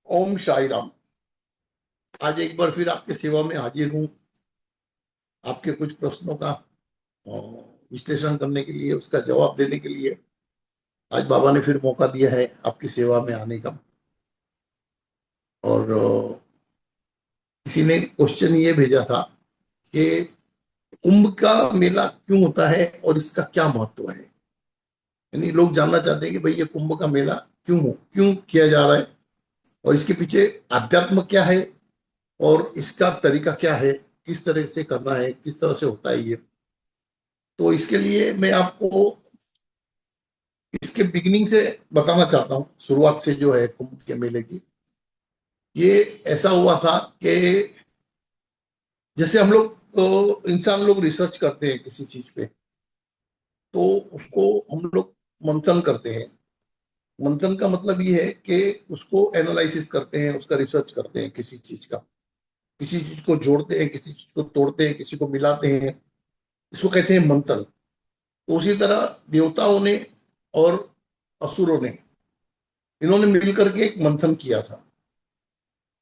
ओम साई राम। आज एक बार फिर आपके सेवा में हाजिर हूँ। आपके कुछ प्रश्नों का अ, विश्लेषण करने के लिए, उसका जवाब देने के लिए आज बाबा ने फिर मौका दिया है आपकी सेवा में आने का। और किसी ने क्वेश्चन ये भेजा था कि कुंभ का मेला क्यों होता है और इसका क्या महत्व है। यानी लोग जानना चाहते हैं कि भाई ये कुंभ का मेला क्यों किया जा रहा है और इसके पीछे आध्यात्म क्या है और इसका तरीका क्या है, किस तरह से करना है, किस तरह से होता है ये। तो इसके लिए मैं आपको इसके बिगिनिंग से बताना चाहता हूँ, शुरुआत से जो है कुंभ के मेले की। ये ऐसा हुआ था कि जैसे हम लोग इंसान लोग रिसर्च करते हैं किसी चीज पे, तो उसको हम लोग मंथन करते हैं। मंथन का मतलब ये है कि उसको एनालिसिस करते हैं, उसका रिसर्च करते हैं किसी चीज का। किसी चीज को जोड़ते हैं, किसी चीज को तोड़ते हैं, किसी को मिलाते हैं। इसको कहते हैं मंथन। तो उसी तरह देवताओं ने और असुरों ने, इन्होंने मिलकर के एक मंथन किया था,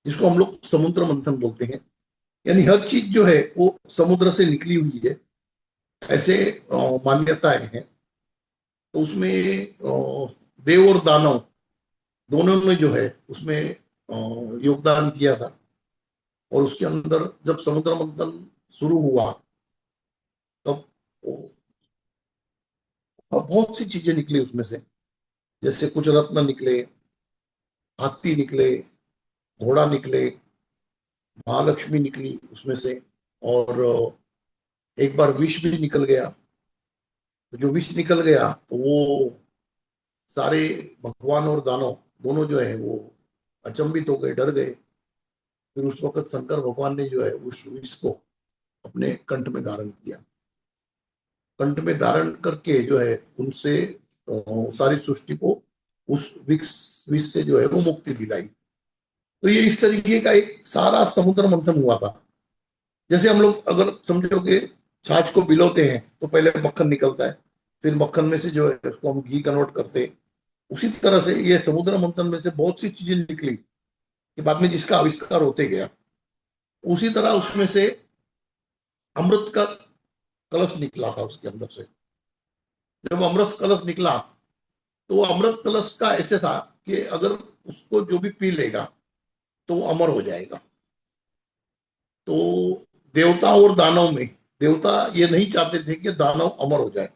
जिसको हम लोग समुद्र मंथन बोलते हैं। यानी हर चीज जो है वो समुद्र से निकली हुई है, ऐसे मान्यताएं हैं। तो उसमें देव और दानव दोनों ने जो है उसमें योगदान किया था। और उसके अंदर जब समुद्र मंथन शुरू हुआ, तब बहुत सी चीजें निकली उसमें से। जैसे कुछ रत्न निकले, हाथी निकले, घोड़ा निकले, महालक्ष्मी निकली उसमें से। और एक बार विष भी निकल गया। तो जो विष निकल गया तो वो सारे भगवान और दानव दोनों जो है वो अचंभित हो गए, डर गए। फिर उस वक्त शंकर भगवान ने जो है उस विष को अपने कंठ में धारण किया। कंठ में धारण करके जो है उनसे सारी सृष्टि को उस विष विष से जो है वो मुक्ति दिलाई। तो ये इस तरीके का एक सारा समुद्र मंथन हुआ था। जैसे हम लोग अगर समझो कि छाछ को भिगोते हैं तो पहले मक्खन निकलता है, फिर मक्खन में से जो है उसको हम घी कन्वर्ट करते हैं। उसी तरह से ये समुद्र मंथन में से बहुत सी चीजें निकली कि बाद में जिसका आविष्कार होते गया। उसी तरह उसमें से अमृत का कलश निकला था उसके अंदर से। जब अमृत कलश निकला तो वो अमृत कलश का ऐसे था कि अगर उसको जो भी पी लेगा तो वो अमर हो जाएगा। तो देवता और दानव में, देवता ये नहीं चाहते थे कि दानव अमर हो जाए।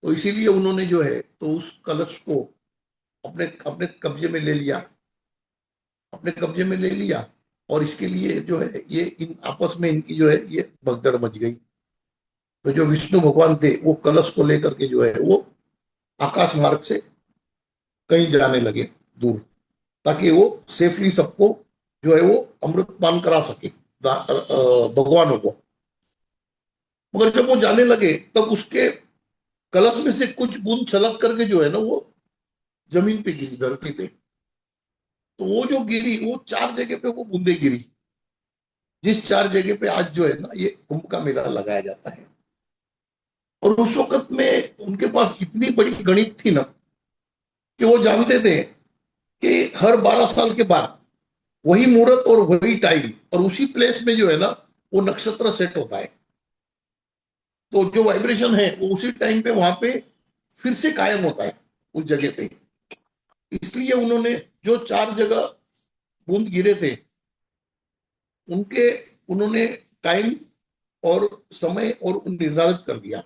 तो इसीलिए उन्होंने जो है तो उस कलश को अपने अपने कब्जे में ले लिया, अपने कब्जे में ले लिया। और इसके लिए जो है ये इन आपस में इनकी जो है ये भगदड़ मच गई। तो जो विष्णु भगवान थे वो कलश को लेकर के जो है वो आकाश मार्ग से कहीं जाने लगे, दूर, ताकि वो सेफली सबको जो है वो अमृत पान करा सके भगवानों को। मगर जब वो जाने लगे तब उसके कलश में से कुछ बूंद छलक करके जो है ना वो जमीन पे गिरी, धरती पे। तो वो जो गिरी वो चार जगह पे वो बूंदे गिरी, जिस चार जगह पे आज जो है ना ये कुंभ का मेला लगाया जाता है। और उस वक्त में उनके पास इतनी बड़ी गणित थी ना कि वो जानते थे कि हर 12 साल के बाद वही मुहूर्त और वही टाइम और उसी प्लेस में जो है ना वो नक्षत्र सेट होता है। तो जो वाइब्रेशन है वो उसी टाइम पे वहां पे फिर से कायम होता है उस जगह पे। इसलिए उन्होंने जो चार जगह बूंद गिरे थे उनके उन्होंने टाइम और समय और निर्धारित कर दिया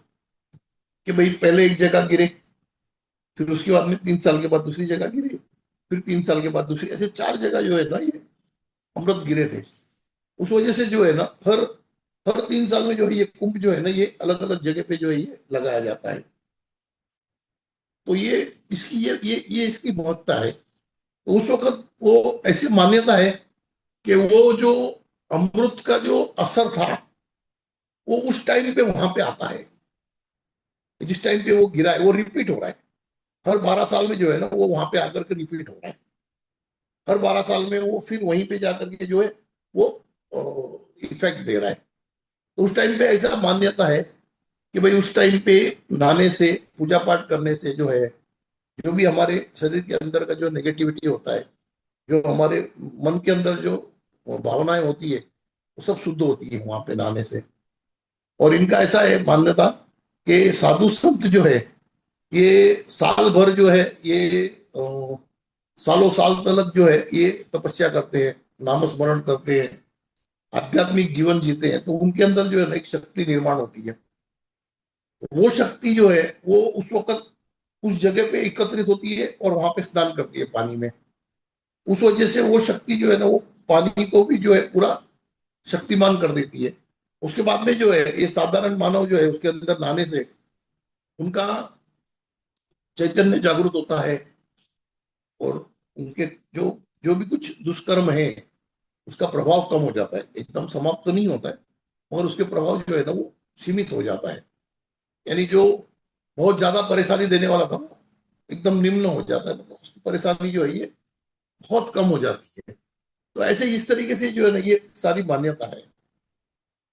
कि भाई पहले एक जगह गिरे, फिर उसके बाद में 3 साल के बाद दूसरी जगह गिरे, फिर 3 साल के बाद दूसरी, ऐसे चार जगह जो है ना ये अमृत गिरे थे। उस वजह से जो है ना हर हर 3 साल में जो है ये कुंभ जो है ना ये अलग अलग जगह पे जो है ये लगाया जाता है। तो ये इसकी ये इसकी महत्ता है। तो उस वक्त वो ऐसी मान्यता है कि वो जो अमृत का जो असर था वो उस टाइम पे वहां पे आता है। जिस टाइम पे वो गिरा है वो रिपीट हो रहा है। हर 12 साल में जो है ना वो वहां पे आकर के रिपीट हो रहा है। हर 12 साल में वो फिर वहीं पे जाकर के जो है वो इफेक्ट दे रहा है। तो उस टाइम पे ऐसा मान्यता है कि भाई उस टाइम पे नहाने से, पूजा पाठ करने से जो है जो भी हमारे शरीर के अंदर का जो नेगेटिविटी होता है जो हमारे मन के अंदर जो भावनाएं होती है वो सब शुद्ध होती है वहां पे नहाने से। और इनका ऐसा है मान्यता कि साधु संत जो है ये साल भर जो है ये सालों साल तक जो है ये तपस्या करते हैं, नामस्मरण करते हैं, आध्यात्मिक जीवन जीते हैं, तो उनके अंदर जो है ना एक शक्ति निर्माण होती है। तो वो शक्ति जो है वो उस वक्त उस जगह पे एकत्रित होती है और वहां पे स्नान करती है पानी में। उस वजह से वो शक्ति जो है ना वो पानी को भी जो है पूरा शक्तिमान कर देती है। उसके बाद में जो है ये साधारण मानव जो है उसके अंदर नहाने से उनका चैतन्य जागृत होता है, और उनके जो जो भी कुछ दुष्कर्म है उसका प्रभाव कम हो जाता है, एकदम समाप्त तो नहीं होता है, और उसके प्रभाव जो है ना वो सीमित हो जाता है। यानी जो बहुत ज्यादा परेशानी देने वाला था वो एकदम निम्न हो जाता है, मतलब उसकी परेशानी जो है ये बहुत कम हो जाती है। तो ऐसे इस तरीके से जो है ना ये सारी मान्यता है।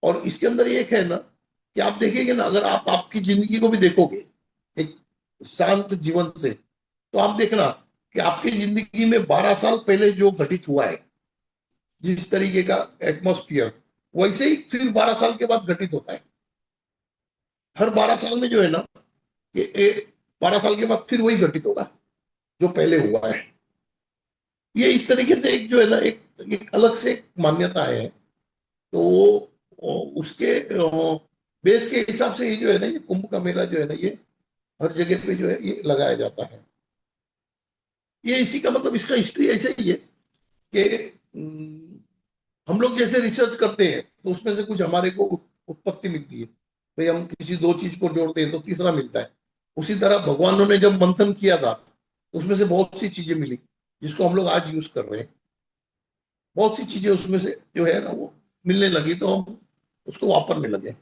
और इसके अंदर ये एक है ना कि आप देखेंगे ना, अगर आप आपकी जिंदगी को भी देखोगे एक शांत जीवन से, तो आप देखना कि आपकी जिंदगी में 12 साल पहले जो घटित हुआ है, जिस तरीके का एटमॉस्फियर, वैसे ही फिर 12 साल के बाद घटित होता है। हर 12 साल में जो है ना ये 12 साल के बाद फिर वही घटित होगा जो पहले हुआ है। ये इस तरीके से एक जो है ना एक अलग से एक मान्यता है। तो उसके बेस के हिसाब से ये जो है ना ये कुंभ का मेला जो है ना ये हर जगह पे जो है ये लगाया जाता है। ये इसी का मतलब, इसका हिस्ट्री ऐसे ही है कि हम लोग जैसे रिसर्च करते हैं तो उसमें से कुछ हमारे को उत्पत्ति मिलती है। भाई हम किसी दो चीज को जोड़ते हैं तो तीसरा मिलता है। उसी तरह भगवानों ने जब मंथन किया था तो उसमें से बहुत सी चीजें मिली जिसको हम लोग आज यूज कर रहे हैं। बहुत सी चीजें उसमें से जो है ना वो मिलने लगी तो हम उसको वापरने लगे।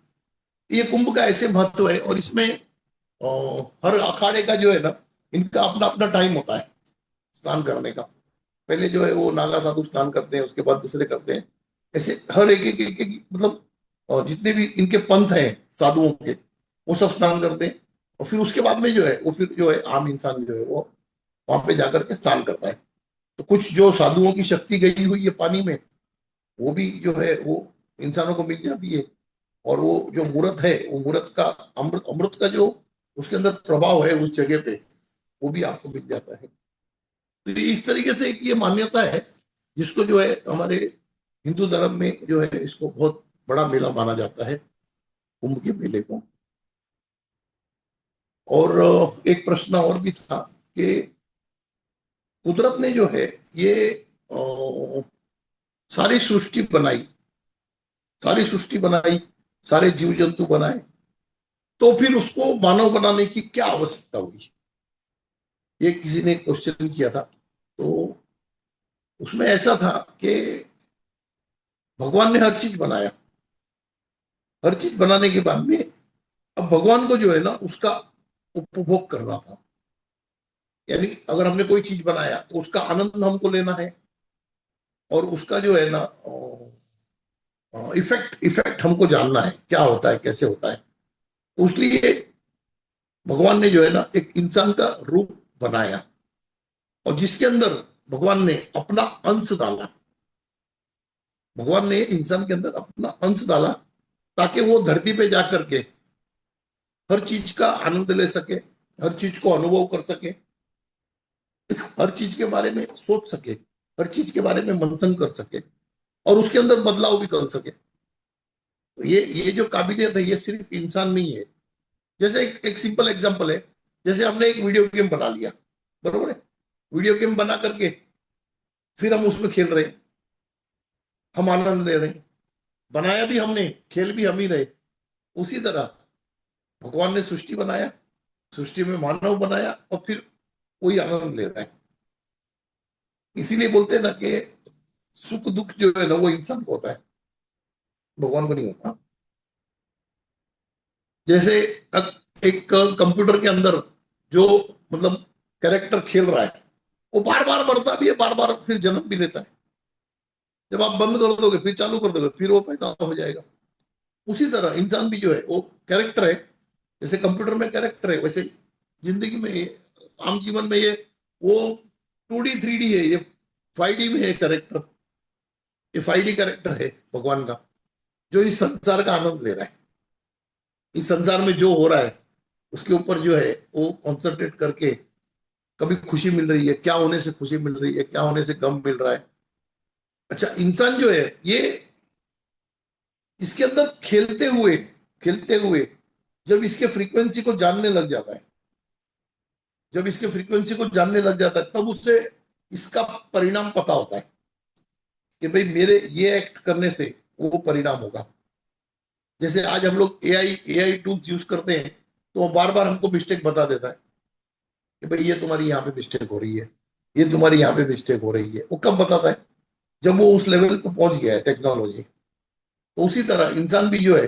ये कुंभ का ऐसे महत्व है, और इसमें हर अखाड़े का जो है ना इनका अपना अपना टाइम होता है स्नान करने का। पहले जो है वो नागा साधु स्नान करते हैं, उसके बाद दूसरे करते हैं। ऐसे हर एक मतलब जितने भी इनके पंथ हैं साधुओं के, वो सब स्नान करते हैं। और फिर उसके बाद में जो है वो फिर जो है आम इंसान जो है वो वहां पे जाकर के स्नान करता है। तो कुछ जो साधुओं की शक्ति गई हुई है पानी में वो भी जो है वो इंसानों को मिल जाती है। और वो जो मूर्त है वो मूर्त का अमृत अमृत का जो उसके अंदर प्रभाव है उस जगह पे वो भी आपको मिल जाता है। तो इस तरीके से एक ये मान्यता है जिसको जो है हमारे हिंदू धर्म में जो है इसको बहुत बड़ा मेला माना जाता है, कुंभ के मेले को। और एक प्रश्न और भी था कि कुदरत ने जो है ये सारी सृष्टि बनाई, सारी सृष्टि बनाई, सारे जीव जंतु बनाए, तो फिर उसको मानव बनाने की क्या आवश्यकता हुई? ये किसी ने क्वेश्चन किया था। तो उसमें ऐसा था कि भगवान ने हर चीज बनाया, हर चीज बनाने के बाद में अब भगवान को जो है ना उसका उपभोग करना था। यानी अगर हमने कोई चीज बनाया तो उसका आनंद हमको लेना है, और उसका जो है ना इफेक्ट इफेक्ट हमको जानना है क्या होता है कैसे होता है। तो इसलिए भगवान ने जो है ना एक इंसान का रूप बनाया, और जिसके अंदर भगवान ने अपना अंश डाला। भगवान ने इंसान के अंदर अपना अंश डाला ताकि वो धरती पे जाकर के हर चीज का आनंद ले सके, हर चीज को अनुभव कर सके, हर चीज के बारे में सोच सके, हर चीज के बारे में मंथन कर सके, और उसके अंदर बदलाव भी कर सके। तो ये जो काबिलियत है ये सिर्फ इंसान में ही है। जैसे एक सिंपल एग्जांपल है, जैसे हमने एक वीडियो गेम बना लिया, बरोबर है? वीडियो गेम बना करके फिर हम उसमें खेल रहे हैं, हम आनंद ले रहे हैं। बनाया भी हमने, खेल भी हम ही रहे। उसी तरह भगवान ने सृष्टि बनाया, सृष्टि में मानव बनाया, और फिर वही आनंद ले रहा है। इसीलिए बोलते हैं ना कि सुख दुख जो है ना वो इंसान को होता है, भगवान को नहीं होता। जैसे एक कंप्यूटर के अंदर जो मतलब कैरेक्टर खेल रहा है वो बार बार मरता भी है, बार बार फिर जन्म भी लेता है। जब आप बंद कर दोगे फिर चालू कर दोगे फिर वो पैदा हो जाएगा। उसी तरह इंसान भी जो है वो कैरेक्टर है। जैसे कंप्यूटर में कैरेक्टर है, वैसे जिंदगी में आम जीवन में ये वो 2D 3D है ये, 5D में है कैरेक्टर, ये 5D कैरेक्टर है भगवान का, जो इस संसार का आनंद ले रहा है। इस संसार में जो हो रहा है उसके ऊपर जो है वो कॉन्सेंट्रेट करके, कभी खुशी मिल रही है, क्या होने से खुशी मिल रही है, क्या होने से गम मिल रहा है। अच्छा, इंसान जो है ये इसके अंदर खेलते हुए जब इसके फ्रीक्वेंसी को जानने लग जाता है, जब इसके फ्रीक्वेंसी को जानने लग जाता है, तब उसे इसका परिणाम पता होता है कि भाई मेरे ये एक्ट करने से वो परिणाम होगा। जैसे आज हम लोग एआई एआई टूल्स यूज करते हैं, तो वो बार बार हमको मिस्टेक बता देता है कि भाई ये तुम्हारी यहाँ पे मिस्टेक हो रही है, ये तुम्हारी यहाँ पे मिस्टेक हो रही है। वो कब बताता है? जब वो उस लेवल पे पहुंच गया है टेक्नोलॉजी। तो उसी तरह इंसान भी जो है,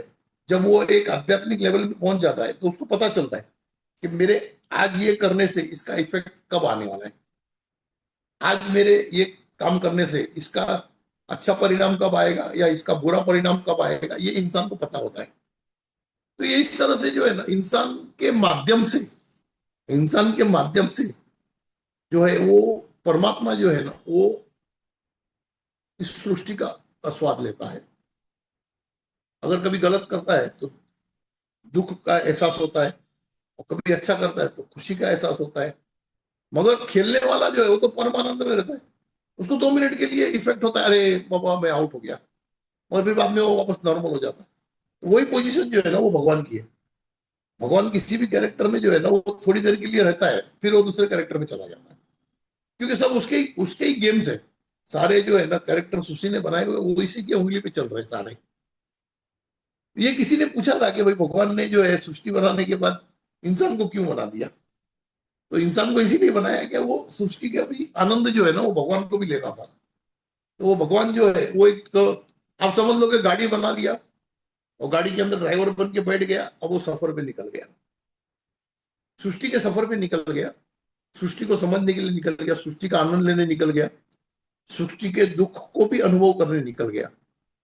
जब वो एक आध्यात्मिक लेवल पे पहुंच जाता है, तो उसको पता चलता है कि मेरे आज ये करने से इसका इफेक्ट कब आने वाला है, आज मेरे ये काम करने से इसका अच्छा परिणाम कब आएगा या इसका बुरा परिणाम कब आएगा, ये इंसान को पता होता है। तो ये इस तरह से जो है ना, इंसान के माध्यम से जो है वो परमात्मा जो है ना, वो इस सृष्टि का आस्वाद लेता है। अगर कभी गलत करता है तो दुख का एहसास होता है, और कभी अच्छा करता है तो खुशी का एहसास होता है। मगर खेलने वाला जो है वो तो परमानंद में रहता है। उसको 2 मिनट के लिए इफेक्ट होता है, अरे बाबा मैं आउट हो गया, और फिर बाद में वो वापस नॉर्मल हो जाता है। तो वही पोजीशन जो है ना वो भगवान की है। भगवान किसी भी कैरेक्टर में जो है ना वो थोड़ी देर के लिए रहता है, फिर वो दूसरे कैरेक्टर में चला जाता है, क्योंकि सब उसके ही गेम्स है। सारे जो है ना कैरेक्टर उसी ने बनाए हुए, वो इसी की उंगली पे चल रहे हैं सारे। ये किसी ने पूछा था कि भाई भगवान ने जो है सृष्टि बनाने के बाद इंसान को क्यों बना दिया? तो इंसान को इसीलिए बनाया कि वो सृष्टि का भी आनंद जो है ना वो भगवान को भी लेना था। तो वो भगवान जो है वो एक तो, आप समझ लो कि गाड़ी बना लिया और गाड़ी के अंदर ड्राइवर बन के बैठ गया, अब वो सफर पे निकल गया, सृष्टि के सफर पे निकल गया, सृष्टि को समझने के लिए निकल गया, सृष्टि का आनंद लेने निकल गया, सृष्टि के दुख को भी अनुभव करने निकल गया।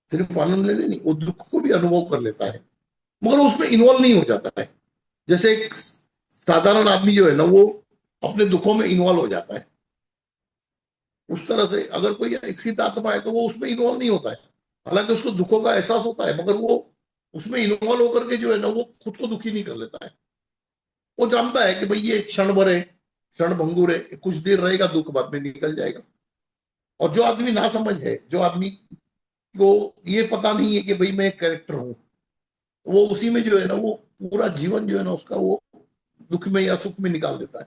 सिर्फ आनंद लेने नहीं, वो दुख को भी अनुभव कर लेता है, मगर उसमें इन्वॉल्व नहीं हो जाता है। जैसे एक साधारण आदमी जो है ना वो अपने दुखों में इन्वॉल्व हो जाता है, उस तरह से अगर कोई विकसित आत्मा है तो वो उसमें इन्वॉल्व नहीं होता है। हालांकि उसको दुखों का एहसास होता है, मगर वो उसमें इन्वॉल्व होकर के जो है ना वो खुद को दुखी नहीं कर लेता है। वो जानता है कि भाई ये क्षण भर है, क्षण भंगुर है, कुछ देर रहेगा, दुख बाद में निकल जाएगा। और जो आदमी ना समझ है, जो आदमी को ये पता नहीं है कि भाई मैं एक कैरेक्टर हूं, वो उसी में जो है ना वो पूरा जीवन जो है ना उसका वो दुख में या सुख में निकाल देता है।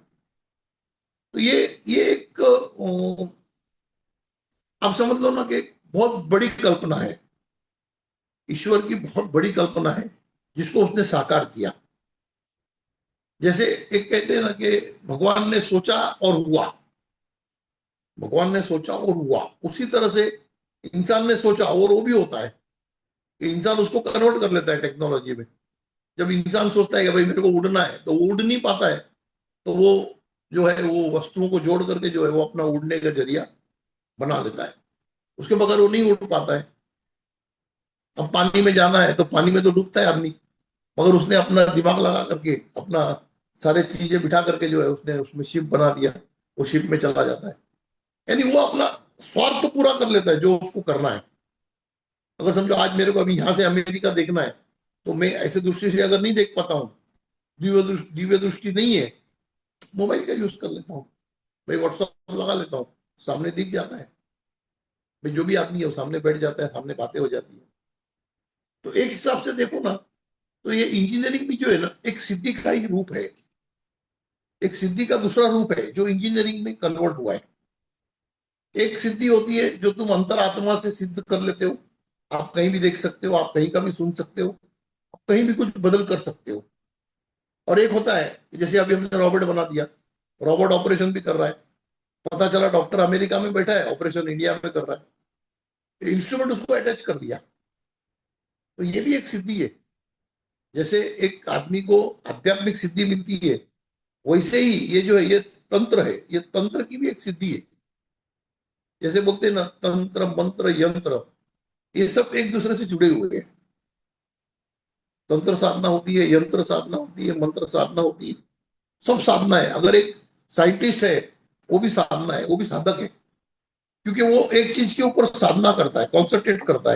तो ये एक आप समझ लो ना कि एक बहुत बड़ी कल्पना है, ईश्वर की बहुत बड़ी कल्पना है, जिसको उसने साकार किया। जैसे एक कहते हैं ना कि भगवान ने सोचा और हुआ, भगवान ने सोचा और हुआ, उसी तरह से इंसान ने सोचा और वो भी होता है, कि इंसान उसको कन्वर्ट कर लेता है टेक्नोलॉजी में। जब इंसान सोचता है कि भाई मेरे को उड़ना है, तो वो उड़ नहीं पाता है, तो वो जो है वो वस्तुओं को जोड़ करके जो है वो अपना उड़ने का जरिया बना लेता है, उसके बगैर वो नहीं उड़ पाता है। अब पानी में जाना है तो पानी में तो डूबता है आदमी, मगर उसने अपना दिमाग लगा करके अपना सारे चीजें बिठा करके जो है उसने उसमें शिप बना दिया, वो शिप में चला जाता है। यानी वो अपना स्वार्थ तो पूरा कर लेता है जो उसको करना है। अगर समझो आज मेरे को अभी यहाँ से अमेरिका देखना है, तो मैं ऐसे दृष्टि से अगर नहीं देख पाता हूँ, दिव्य दृष्टि नहीं है, मोबाइल का यूज कर लेता हूँ, भाई व्हाट्सएप लगा लेता हूँ, सामने दिख जाता है, भाई जो भी आदमी है वो सामने बैठ जाता है, सामने बातें हो जाती है। तो एक हिसाब से देखो ना, तो ये इंजीनियरिंग भी जो है ना एक सिद्धि का ही रूप है, एक सिद्धि का दूसरा रूप है जो इंजीनियरिंग में कन्वर्ट हुआ है। एक सिद्धि होती है जो तुम अंतरात्मा से सिद्ध कर लेते हो, आप कहीं भी देख सकते हो, आप कहीं का भी सुन सकते हो, आप कहीं भी कुछ बदल कर सकते हो। और एक होता है जैसे अभी हमने रोबोट बना दिया, रोबोट ऑपरेशन भी कर रहा है, पता चला डॉक्टर अमेरिका में बैठा है, ऑपरेशन इंडिया में कर रहा है, इंस्ट्रूमेंट उसको अटैच कर दिया। तो ये भी एक सिद्धि है। जैसे एक आदमी को आध्यात्मिक सिद्धि मिलती है, वैसे ही ये जो है ये तंत्र है, ये तंत्र की भी एक सिद्धि है। जैसे बोलते हैं ना तंत्र मंत्र यंत्र, ये सब एक दूसरे से जुड़े हुए हैं। तंत्र साधना होती है, यंत्र साधना होती है, मंत्र साधना होती है, सब साधना है। अगर एक साइंटिस्ट है वो भी साधना है, वो भी साधक है। क्योंकि वो एक चीज के ऊपर साधना करता है, कॉन्सेंट्रेट करता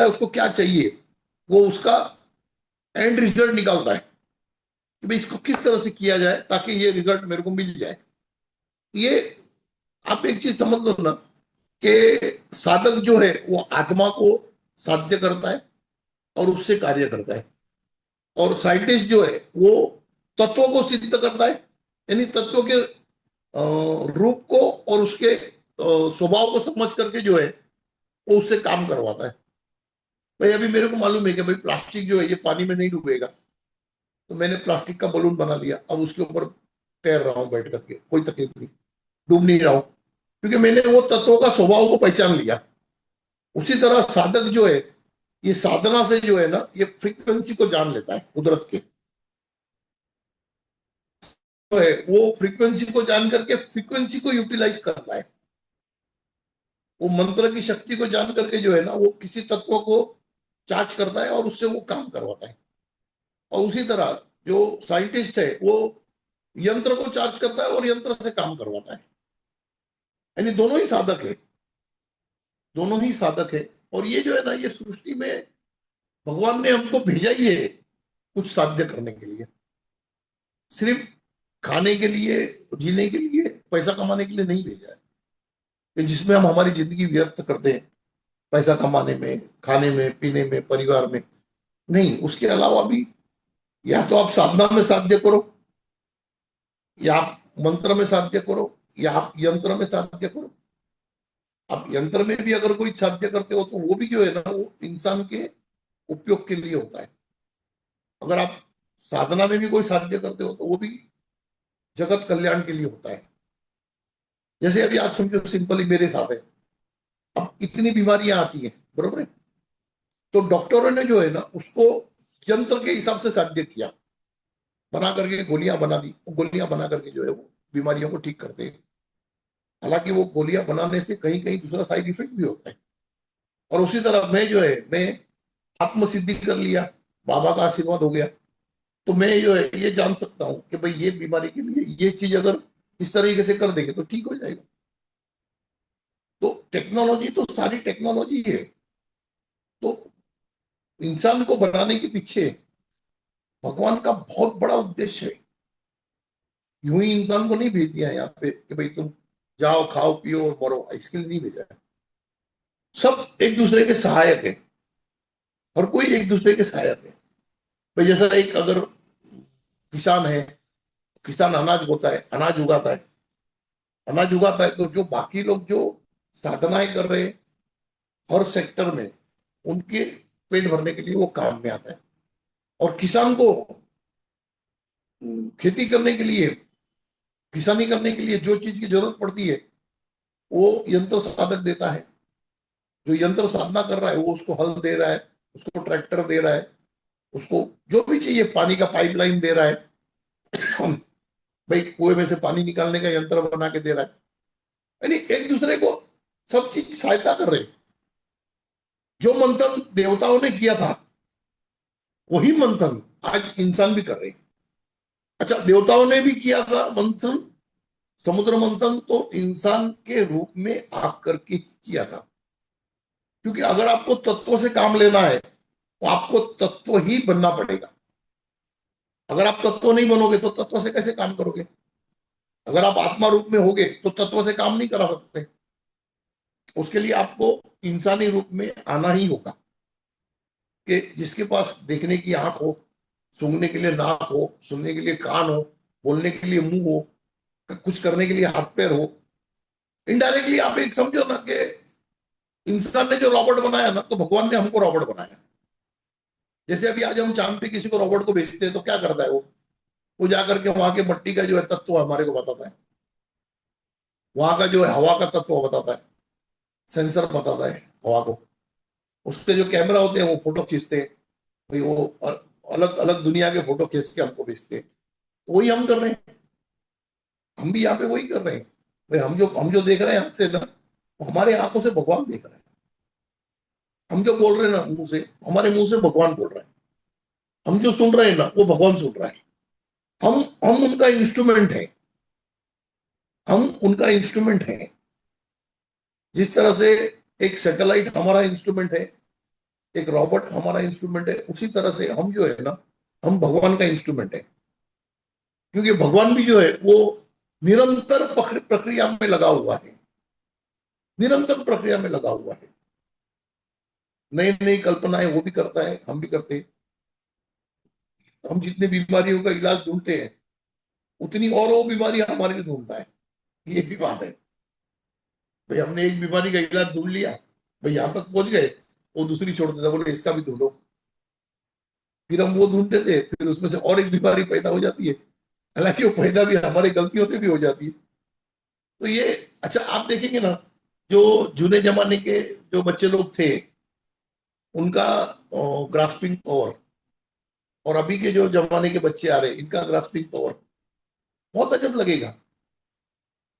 है, उसको क्या चाहिए, वो उसका एंड रिजल्ट निकालता है कि भाई इसको किस तरह से किया जाए ताकि ये रिजल्ट मेरे को मिल जाए। ये आप एक चीज समझ लो ना कि साधक जो है वो आत्मा को साध्य करता है और उससे कार्य करता है, और साइंटिस्ट जो है वो तत्वों को सिद्ध करता है, यानी तत्वों के रूप को और उसके स्वभाव को समझ करके जो है वो उससे काम करवाता है। भाई अभी मेरे को मालूम है कि भाई प्लास्टिक जो है ये पानी में नहीं डूबेगा, तो मैंने प्लास्टिक का बलून बना लिया, अब उसके ऊपर तैर रहा हूं बैठ करके, कोई तकलीफ नहीं, डूब नहीं रहा हूं, क्योंकि मैंने वो तत्वों का स्वभाव को पहचान लिया। उसी तरह साधक जो है ये साधना से जो है ना ये फ्रीक्वेंसी को जान लेता है कुदरत के, जो है वो फ्रीक्वेंसी को जान करके फ्रीक्वेंसी को यूटिलाइज करता है। वो मंत्र की शक्ति को जान करके जो है ना वो किसी तत्व को चार्ज करता है और उससे वो काम करवाता है। और उसी तरह जो साइंटिस्ट है वो यंत्र को चार्ज करता है और यंत्र से काम करवाता है। यानी दोनों ही साधक है, दोनों ही साधक है। और ये जो है ना ये सृष्टि में भगवान ने हमको भेजा ही है कुछ साध्य करने के लिए, सिर्फ खाने के लिए, जीने के लिए, पैसा कमाने के लिए नहीं भेजा है कि जिसमें हम हमारी जिंदगी व्यर्थ करते हैं पैसा कमाने में, खाने में, पीने में, परिवार में। नहीं, उसके अलावा भी या तो आप साधना में साध्य करो, या आप मंत्र में साध्य करो, या आप यंत्र में साध्य करो। आप यंत्र में भी अगर कोई साध्य करते हो तो वो भी जो है ना वो इंसान के उपयोग के लिए होता है। अगर आप साधना में भी कोई साध्य करते हो तो वो भी जगत कल्याण के लिए होता है। जैसे अभी आज समझो सिंपली मेरे साथ है, अब इतनी बीमारियां आती हैं, बरोबर है, तो डॉक्टरों ने जो है ना उसको यंत्र के हिसाब से साध्य किया, बना करके गोलियां बना दी, वो गोलियां बना करके जो है वो बीमारियों को ठीक करते हैं। हालांकि वो गोलियां बनाने से कहीं कहीं दूसरा साइड इफेक्ट भी होता है। और उसी तरह मैं जो है मैं आत्म सिद्धि कर लिया, बाबा का आशीर्वाद हो गया, तो मैं जो है ये जान सकता हूँ कि भाई ये बीमारी के लिए ये चीज अगर इस तरीके से कर देंगे तो ठीक हो जाएगा। तो टेक्नोलॉजी तो सारी टेक्नोलॉजी है, तो इंसान को बनाने के पीछे भगवान का बहुत बड़ा उद्देश्य है। यूं ही इंसान को नहीं भेज दिया यहाँ पे कि भाई तुम जाओ खाओ पियो और मरो, इसके लिए नहीं भेजा है। सब एक दूसरे के सहायक है, हर कोई एक दूसरे के सहायक है। भाई जैसा एक अगर किसान है, किसान अनाज बोता है, अनाज उगाता है, अनाज उगाता है, तो जो बाकी लोग जो साधनाएं कर रहे हैं हर सेक्टर में, उनके पेट भरने के लिए वो काम में आता है। और किसान को खेती करने के लिए, किसानी करने के लिए जो चीज की जरूरत पड़ती है वो यंत्र साधक देता है। जो यंत्र साधना कर रहा है वो उसको हल दे रहा है, उसको ट्रैक्टर दे रहा है, उसको जो भी चाहिए, पानी का पाइपलाइन दे रहा है, भाई कुएं में से पानी निकालने का यंत्र बना के दे रहा है। यानी एक दूसरे को सब चीज सहायता कर रहे हैं। जो मंथन देवताओं ने किया था वही मंथन आज इंसान भी कर रहे हैं। अच्छा, देवताओं ने भी किया था मंथन, समुद्र मंथन तो इंसान के रूप में आकर के किया था। क्योंकि अगर आपको तत्व से काम लेना है तो आपको तत्व ही बनना पड़ेगा। अगर आप तत्व नहीं बनोगे तो तत्व से कैसे काम करोगे? अगर आप आत्मा रूप में होगे तो तत्व से काम नहीं करा सकते। उसके लिए आपको इंसानी रूप में आना ही होगा, कि जिसके पास देखने की आंख हो, सूंघने के लिए नाक हो, सुनने के लिए कान हो, बोलने के लिए मुंह हो, कुछ करने के लिए हाथ पैर हो। इनडायरेक्टली आप एक समझो ना कि इंसान ने जो रॉबोट बनाया ना, तो भगवान ने हमको रॉबोट बनाया। जैसे अभी आज हम चांद पे किसी को रॉबोट को भेजते हैं तो क्या करता है वो जाकर के वहां के मट्टी का जो है तत्व हमारे को बताता है, वहां का जो है हवा का तत्व बताता है, सेंसर बताता है हवा को। उसके जो कैमरा होते हैं वो फोटो खींचते हैं, भाई वो अलग अलग दुनिया के फोटो खींच के हमको भेजते हैं। तो वही हम कर रहे हैं, हम भी यहाँ पे वही कर रहे हैं। भाई हम जो देख रहे हैं आंख से ना, वो हमारे आंखों से भगवान देख रहे हैं। हम जो बोल रहे हैं ना मुंह से, हमारे मुंह से भगवान बोल रहे हैं। हम जो सुन रहे हैं ना वो भगवान सुन रहा है। हम उनका इंस्ट्रूमेंट है, हम उनका इंस्ट्रूमेंट है। जिस तरह से एक सैटेलाइट हमारा इंस्ट्रूमेंट है, एक रॉबोट हमारा इंस्ट्रूमेंट है, उसी तरह से हम जो है ना, हम भगवान का इंस्ट्रूमेंट है। क्योंकि भगवान भी जो है वो निरंतर प्रक्रिया में लगा हुआ है, निरंतर प्रक्रिया में लगा हुआ है। नई नई कल्पनाएं वो भी करता है, हम भी करते हैं। हम जितने बीमारियों का इलाज ढूंढते हैं, उतनी और वो बीमारी हमारे लिए ढूंढता है। ये भी बात है। भाई हमने एक बीमारी का इलाज ढूंढ लिया, भाई यहां तक पहुंच गए, वो दूसरी छोड़ देता, बोले इसका भी ढूंढो। फिर हम वो ढूंढते थे, फिर उसमें से और एक बीमारी पैदा हो जाती है, हालांकि वो पैदा भी हमारी गलतियों से भी हो जाती है। तो ये, अच्छा आप देखेंगे ना, जो जूने जमाने के जो बच्चे लोग थे, उनका ग्रास्पिंग पावर, और अभी के जो जमाने के बच्चे आ रहे हैं, इनका ग्रास्पिंग पावर बहुत अजब लगेगा।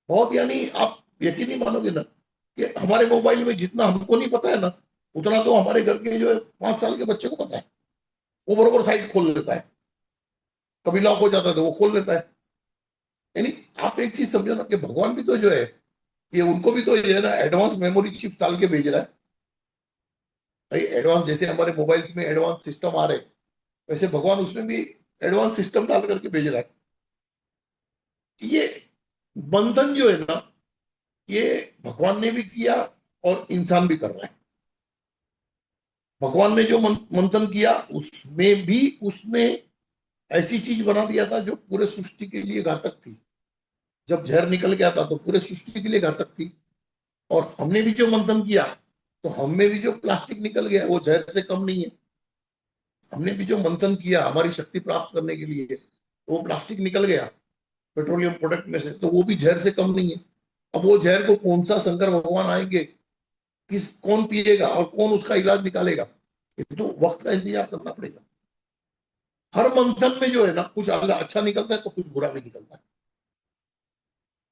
बहुत, यानी आप यकीन नहीं मानोगे ना कि हमारे मोबाइल में जितना हमको नहीं पता है ना, उतना तो हमारे घर के जो है 5 साल के बच्चे को पता है। वो बरोबर साइट खोल लेता है, कभी लॉक हो जाता है तो वो खोल लेता है। यानी आप एक चीज समझो ना कि भगवान भी तो जो है, ये उनको भी तो ये है ना, एडवांस मेमोरी चिप डाल के भेज रहा है। भाई एडवांस, जैसे हमारे मोबाइल्स में एडवांस सिस्टम आ रहे हैं, वैसे भगवान उसमें भी एडवांस सिस्टम डाल करके भेज रहा है। ये बंधन जो है ना, ये भगवान ने भी किया और इंसान भी कर रहा है। भगवान ने जो मंथन किया, उसमें भी उसने ऐसी चीज बना दिया था जो पूरे सृष्टि के लिए घातक थी। जब जहर निकल गया था तो पूरे सृष्टि के लिए घातक थी। और हमने भी जो मंथन किया, तो हमें भी जो प्लास्टिक निकल गया वो जहर से कम नहीं है। हमने भी जो मंथन किया हमारी शक्ति प्राप्त करने के लिए, तो वो प्लास्टिक निकल गया पेट्रोलियम प्रोडक्ट में से, तो वो भी जहर से कम नहीं है। अब वो जहर को कौन सा शंकर भगवान आएंगे, किस कौन पिएगा और कौन उसका इलाज निकालेगा, ये तो वक्त का इंतजार करना पड़ेगा। हर मंथन में जो है ना, कुछ अच्छा निकलता है तो कुछ बुरा भी निकलता है।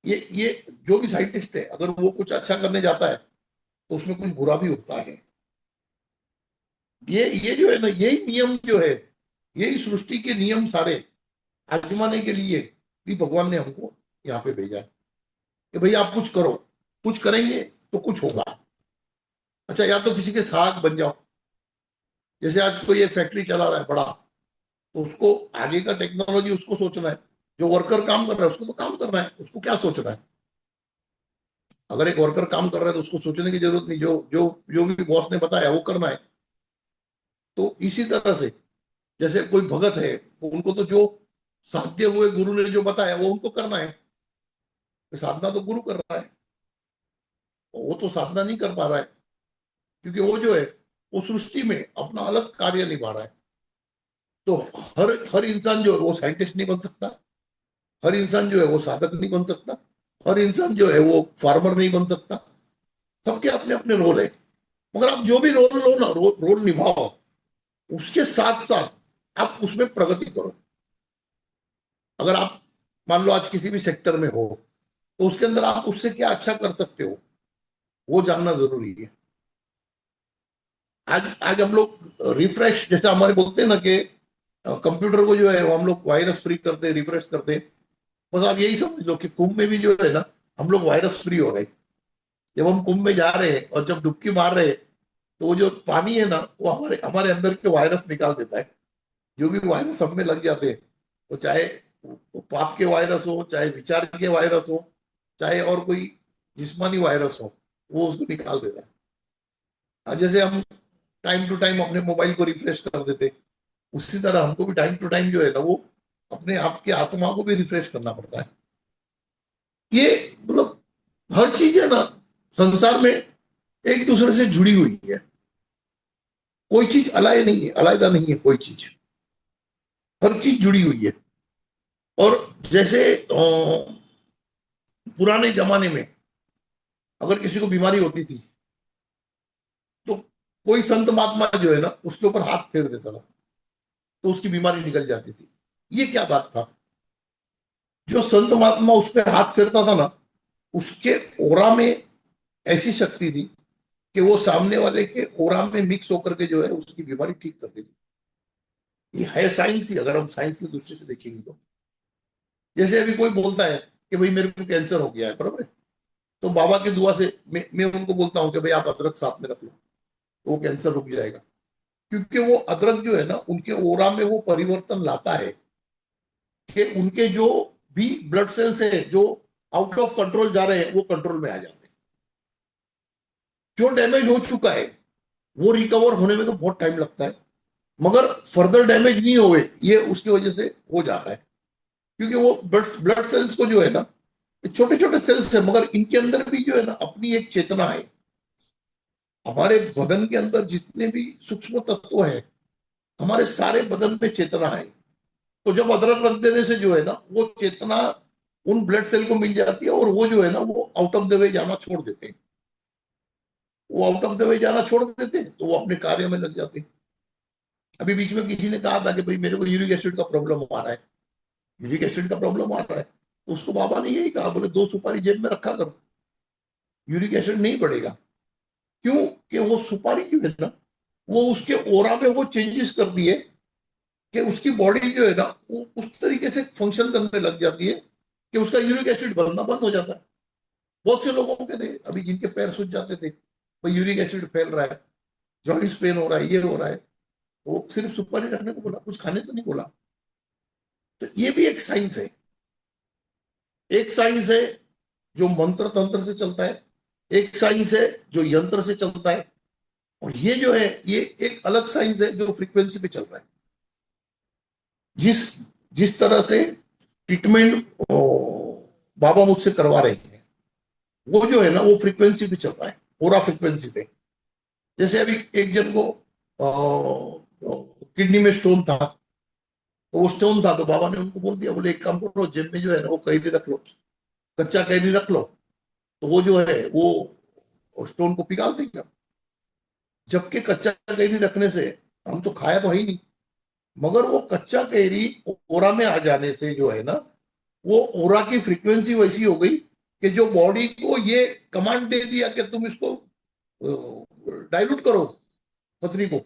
ये जो भी साइंटिस्ट है, अगर वो कुछ अच्छा करने जाता है तो उसमें कुछ बुरा भी होता है। ये जो है ना, यही नियम जो है, यही सृष्टि के नियम सारे आजमाने के लिए भी भगवान ने हमको यहाँ पे भेजा है कि भाई आप कुछ करो, कुछ करेंगे तो कुछ होगा। अच्छा, या तो किसी के सहायक बन जाओ। जैसे आज कोई एक फैक्ट्री चला रहा है बड़ा, तो उसको आगे का टेक्नोलॉजी उसको सोचना है। जो वर्कर काम कर रहा है उसको तो काम करना है, उसको क्या सोचना है। अगर एक वर्कर काम कर रहा है तो उसको सोचने की जरूरत नहीं, जो जो जो भी बॉस ने बताया वो करना है। तो इसी तरह से, जैसे कोई भगत है, तो उनको तो जो साध्य हुए गुरु ने जो बताया वो उनको करना है। साधना तो गुरु कर रहा है, वो तो साधना नहीं कर पा रहा है, क्योंकि वो जो है वो सृष्टि में अपना अलग कार्य निभा रहा है। तो हर हर इंसान जो है वो साइंटिस्ट नहीं बन सकता, हर इंसान जो है वो साधक नहीं बन सकता, हर इंसान जो है वो फार्मर नहीं बन सकता। सबके अपने अपने रोल है। मगर आप जो भी रोल लो ना, रोल निभाओ, उसके साथ साथ आप उसमें प्रगति करो। अगर आप मान लो आज किसी भी सेक्टर में हो, तो उसके अंदर आप उससे क्या अच्छा कर सकते हो, वो जानना जरूरी है। आज आज हम लोग रिफ्रेश, जैसे हमारे बोलते हैं ना कि कंप्यूटर को जो है वो हम लोग वायरस फ्री करते हैं, रिफ्रेश करते हैं। बस आप यही समझ लो कि कुंभ में भी जो है ना, हम लोग वायरस फ्री हो रहे हैं। जब हम कुंभ में जा रहे हैं और जब डुबकी मार रहे हैं, तो वो जो पानी है ना, वो हमारे हमारे अंदर के वायरस निकाल देता है। जो भी वायरस हम में लग जाते हैं, वो चाहे वो पाप के वायरस हो, चाहे विचार के वायरस हो, चाहे और कोई जिस्मानी वायरस हो, वो उसको निकाल देता है। जैसे हम टाइम टू टाइम अपने मोबाइल को रिफ्रेश कर देते, उसी तरह हमको भी टाइम टू टाइम जो है ना, वो अपने आप के आत्मा को भी रिफ्रेश करना पड़ता है। ये मतलब हर चीज है ना संसार में एक दूसरे से जुड़ी हुई है। कोई चीज अलाय नहीं है, अलायदा नहीं है कोई चीज, हर चीज जुड़ी हुई है। और जैसे पुराने जमाने में अगर किसी को बीमारी होती थी, तो कोई संत महात्मा जो है ना उसके ऊपर हाथ फेर देता था, तो उसकी बीमारी निकल जाती थी। ये क्या बात था, जो संत महात्मा उस पर हाथ फेरता था ना, उसके ओरा में ऐसी शक्ति थी कि वो सामने वाले के ओरा में मिक्स होकर के जो है उसकी बीमारी ठीक कर देती। ये है साइंस ही, अगर हम साइंस की दृष्टि से देखेंगे तो। जैसे अभी कोई बोलता है कि भाई मेरे को कैंसर हो गया है, बराबर है, तो बाबा की दुआ से मैं उनको बोलता हूँ कि भाई आप अदरक साथ में रख लो, तो वो कैंसर रुक जाएगा। क्योंकि वो अदरक जो है ना, उनके ओरा में वो परिवर्तन लाता है कि उनके जो भी ब्लड सेल्स है जो आउट ऑफ कंट्रोल जा रहे हैं वो कंट्रोल में आ जाते हैं। जो डैमेज हो चुका है वो रिकवर होने में तो बहुत टाइम लगता है, मगर फर्दर डैमेज नहीं होवे ये उसकी वजह से हो जाता है। क्योंकि वो ब्लड सेल्स को जो है ना, छोटे छोटे सेल्स है, मगर इनके अंदर भी जो है ना अपनी एक चेतना है। हमारे बदन के अंदर जितने भी सूक्ष्म तत्व है, हमारे सारे बदन में चेतना है। तो जब अदरक रख देने से जो है ना वो चेतना उन ब्लड सेल को मिल जाती है, और वो जो है ना वो आउट ऑफ द वे जाना छोड़ देते हैं। वो आउट ऑफ द वे जाना छोड़ देते हैं तो वो अपने कार्य में लग जाते हैं। अभी बीच में किसी ने कहा था कि भाई मेरे को यूरिक एसिड का प्रॉब्लम आ रहा है, यूरिक एसिड का प्रॉब्लम आ रहा है, तो उसको बाबा ने यही कहा, बोले 2 सुपारी जेब में रखा करो, यूरिक एसिड नहीं बढ़ेगा। क्यों? कि वो सुपारी जो है ना, वो उसके ओरा में वो चेंजेस कर दिए कि उसकी बॉडी जो है ना वो उस तरीके से फंक्शन करने लग जाती है कि उसका यूरिक एसिड बनना बंद हो जाता है। बहुत से लोगों के थे अभी जिनके पैर सूज जाते थे, भाई यूरिक एसिड फैल रहा है, जॉइंट्स पेन हो रहा है, ये हो रहा है, तो वो सिर्फ सुपारी रखने को बोला, कुछ खाने तो नहीं बोला। तो ये भी एक साइंस है। एक साइंस है जो मंत्र तंत्र से चलता है, एक साइंस है जो यंत्र से चलता है, और ये जो है ये एक अलग साइंस है जो फ्रीक्वेंसी पे चल रहा है। जिस जिस तरह से ट्रीटमेंट बाबा मुझसे करवा रहे हैं, वो जो है ना वो फ्रीक्वेंसी पे चल रहा है, पूरा फ्रीक्वेंसी पे। जैसे अभी एक जन को किडनी में स्टोन था, तो वो स्टोन था तो बाबा ने उनको बोल दिया, बोले एक काम करो, जेब में जो है ना वो कैरी रख लो, कच्चा कैरी रख लो, तो वो जो है वो स्टोन को पिघाल देगा। जबकि कच्चा कैरी रखने से, हम तो खाया तो है ही नहीं, मगर वो कच्चा कैरी ओरा में आ जाने से जो है ना, वो ओरा की फ्रीक्वेंसी वैसी हो गई कि जो बॉडी को ये कमांड दे दिया कि तुम इसको डाइल्यूट करो, पथरी को।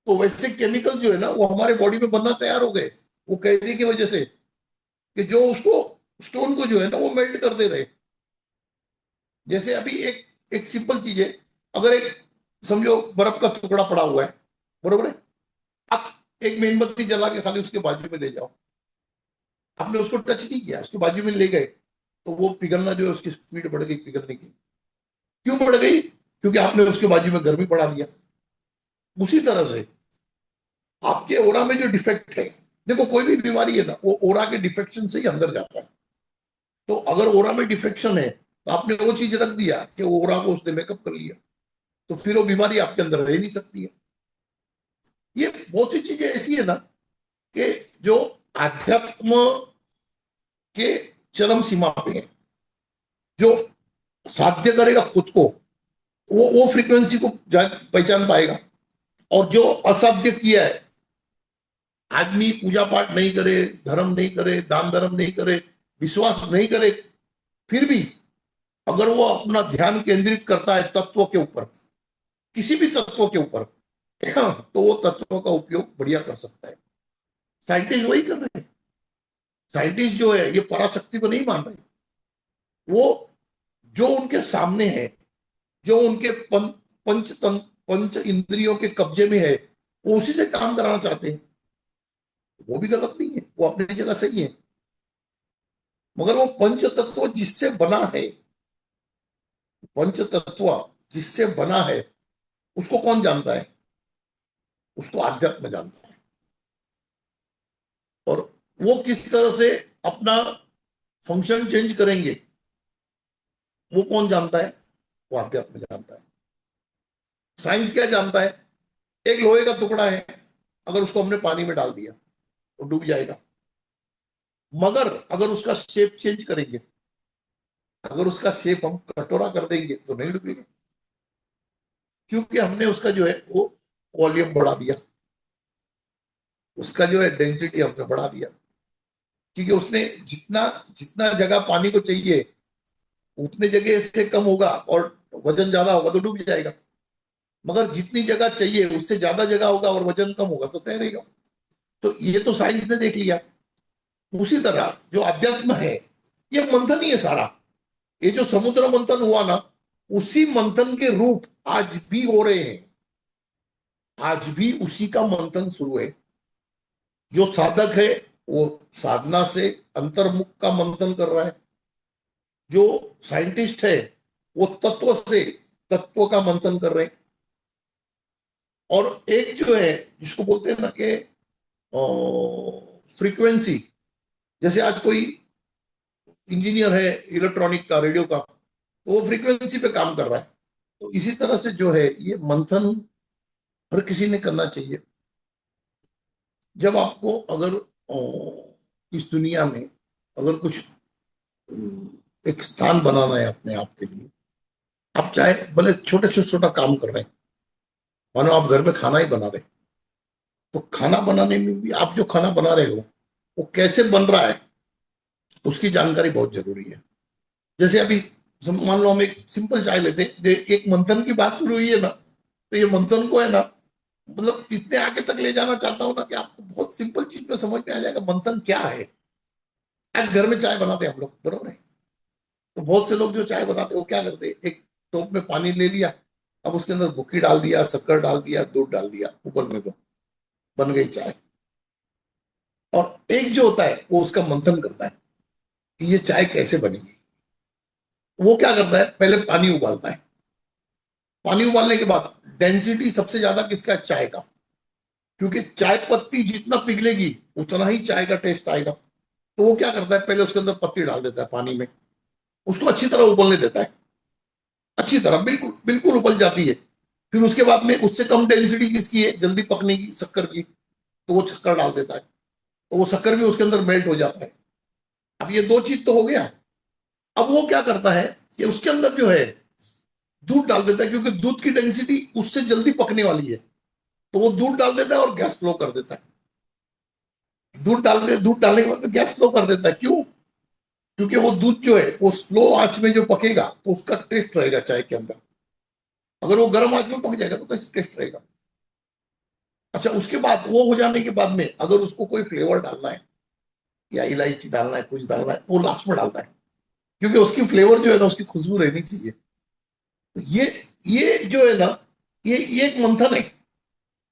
तो वैसे केमिकल जो है ना वो हमारे बॉडी में बनना तैयार हो गए, वो कैरी की वजह से, कि जो उसको स्टोन को जो है ना वो मेल्ट कर दे रहे। जैसे अभी एक एक सिंपल चीज है, अगर एक समझो बर्फ का टुकड़ा पड़ा हुआ है, बरोबर है, आप एक मेनबत्ती जला के खाली उसके बाजू में ले जाओ, आपने उसको टच नहीं किया, उसके बाजू में ले गए, तो वो पिघलना जो है उसकी स्पीड बढ़ गई पिघलने की। क्यों बढ़ गई? क्योंकि आपने उसके बाजू में गर्मी बढ़ा दिया। उसी तरह से आपके ओरा में जो डिफेक्ट है, देखो कोई भी बीमारी है ना वो ओरा के डिफेक्शन से ही अंदर जाता है। तो अगर ओरा में डिफेक्शन है तो आपने वो चीज रख दिया कि वो ओरा को उसने मेकअप कर लिया, तो फिर वो बीमारी आपके अंदर रह नहीं सकती है। ये बहुत सी चीजें ऐसी है ना कि जो आध्यात्म के चरम सीमा पे है। जो साध्य करेगा खुद को, वो फ्रीक्वेंसी को पहचान पाएगा। और जो असाध्य किया है, आदमी पूजा पाठ नहीं करे, धर्म नहीं करे, दान धर्म नहीं करे, विश्वास नहीं करे, फिर भी अगर वो अपना ध्यान केंद्रित करता है तत्व के ऊपर, किसी भी तत्व के ऊपर, तो वो तत्व का उपयोग बढ़िया कर सकता है। साइंटिस्ट वही कर रहे हैं। साइंटिस्ट जो है ये पराशक्ति को नहीं मान रहे, वो जो उनके सामने है, जो उनके पंच इंद्रियों के कब्जे में है, वो उसी से काम कराना चाहते हैं। वो भी गलत नहीं है, वो अपनी जगह सही है, मगर वो पंच तत्व जिससे बना है, पंच तत्व जिससे बना है, उसको कौन जानता है? उसको आध्यात्म जानता है। और वो किस तरह से अपना फंक्शन चेंज करेंगे, वो कौन जानता है? वो आध्यात्म जानता है। साइंस क्या जानता है? एक लोहे का टुकड़ा है, अगर उसको हमने पानी में डाल दिया तो डूब जाएगा, मगर अगर उसका शेप चेंज करेंगे, अगर उसका शेप हम कटोरा कर देंगे तो नहीं डूबेगा। क्योंकि हमने उसका जो है वो वॉल्यूम बढ़ा दिया, उसका जो है डेंसिटी हमने बढ़ा दिया। क्योंकि उसने जितना जितना जगह पानी को चाहिए उतने जगह से कम होगा, और वजन ज्यादा होगा तो डूब जाएगा। मगर जितनी जगह चाहिए उससे ज्यादा जगह होगा और वजन कम होगा तो तैरेगा। तो ये तो साइंस ने देख लिया। उसी तरह जो अध्यात्म है, ये मंथन ही है सारा। ये जो समुद्र मंथन हुआ ना, उसी मंथन के रूप आज भी हो रहे हैं। आज भी उसी का मंथन शुरू है। जो साधक है वो साधना से अंतर्मुख का मंथन कर रहा है। जो साइंटिस्ट है वो तत्व से तत्व का मंथन कर रहे हैं। और एक जो है जिसको बोलते हैं ना कि फ्रीक्वेंसी, जैसे आज कोई इंजीनियर है इलेक्ट्रॉनिक का, रेडियो का, तो वो फ्रीक्वेंसी पे काम कर रहा है। तो इसी तरह से जो है ये मंथन हर किसी ने करना चाहिए। जब आपको अगर इस दुनिया में अगर कुछ एक स्थान बनाना है अपने आप के लिए, आप चाहे भले छोटे से छोटा काम कर रहे हैं, मानो आप घर में खाना ही बना रहे हैं, तो खाना बनाने में भी आप जो खाना बना रहे हो वो कैसे बन रहा है उसकी जानकारी बहुत जरूरी है। जैसे अभी मान लो हम एक सिंपल चाय लेते हैं, एक मंथन की बात शुरू हुई है ना, तो ये मंथन को है ना, मतलब इतने आगे तक ले जाना चाहता हूँ ना कि आपको बहुत सिंपल चीज में समझ में आ जाएगा मंथन क्या है। आज घर में चाय बनाते हैं हम लोग, बरोबर है। तो बहुत से लोग जो चाय बनाते हैं वो क्या करते हैं, एक टोप में पानी ले लिया, अब उसके अंदर बुक्की डाल दिया, शक्कर डाल दिया, दूध डाल दिया, उबलने दो, बन गई चाय। और एक जो होता है वो उसका मंथन करता है कि ये चाय कैसे बनेगी। वो क्या करता है, पहले पानी उबालता है। पानी उबालने के बाद डेंसिटी सबसे ज्यादा किसका है, चाय का। क्योंकि चाय पत्ती जितना पिघलेगी उतना ही चाय का टेस्ट आएगा। तो वो क्या करता है, पहले उसके अंदर पत्ती डाल देता है पानी में, उसको अच्छी तरह उबलने देता है। अच्छी तरह बिल्कुल बिल्कुल उबल जाती है। फिर उसके बाद में उससे कम डेंसिटी किसकी है जल्दी पकने की, शक्कर की, तो वो शक्कर डाल देता है। तो वो शक्कर भी उसके अंदर मेल्ट हो जाता है। अब ये दो चीज तो हो गया। अब वो क्या करता है कि उसके अंदर जो है दूध डाल देता है, क्योंकि दूध की डेंसिटी उससे जल्दी पकने वाली है। तो वो दूध डाल देता है और गैस स्लो कर देता है। दूध डालने के बाद में गैस स्लो कर देता है, क्यों? क्योंकि वो दूध जो है वो स्लो आंच में जो पकेगा तो उसका टेस्ट रहेगा चाय के अंदर। अगर वो गर्म आंच में पक जाएगा तो कैसे टेस्ट रहेगा। अच्छा, उसके बाद वो हो जाने के बाद में अगर उसको कोई फ्लेवर डालना है या इलायची डालना है, कुछ डालना है, तो वो लास्ट में डालता है। क्योंकि उसकी फ्लेवर जो है ना, उसकी खुशबू रहनी चाहिए। तो ये जो है ना, ये एक मंथन है।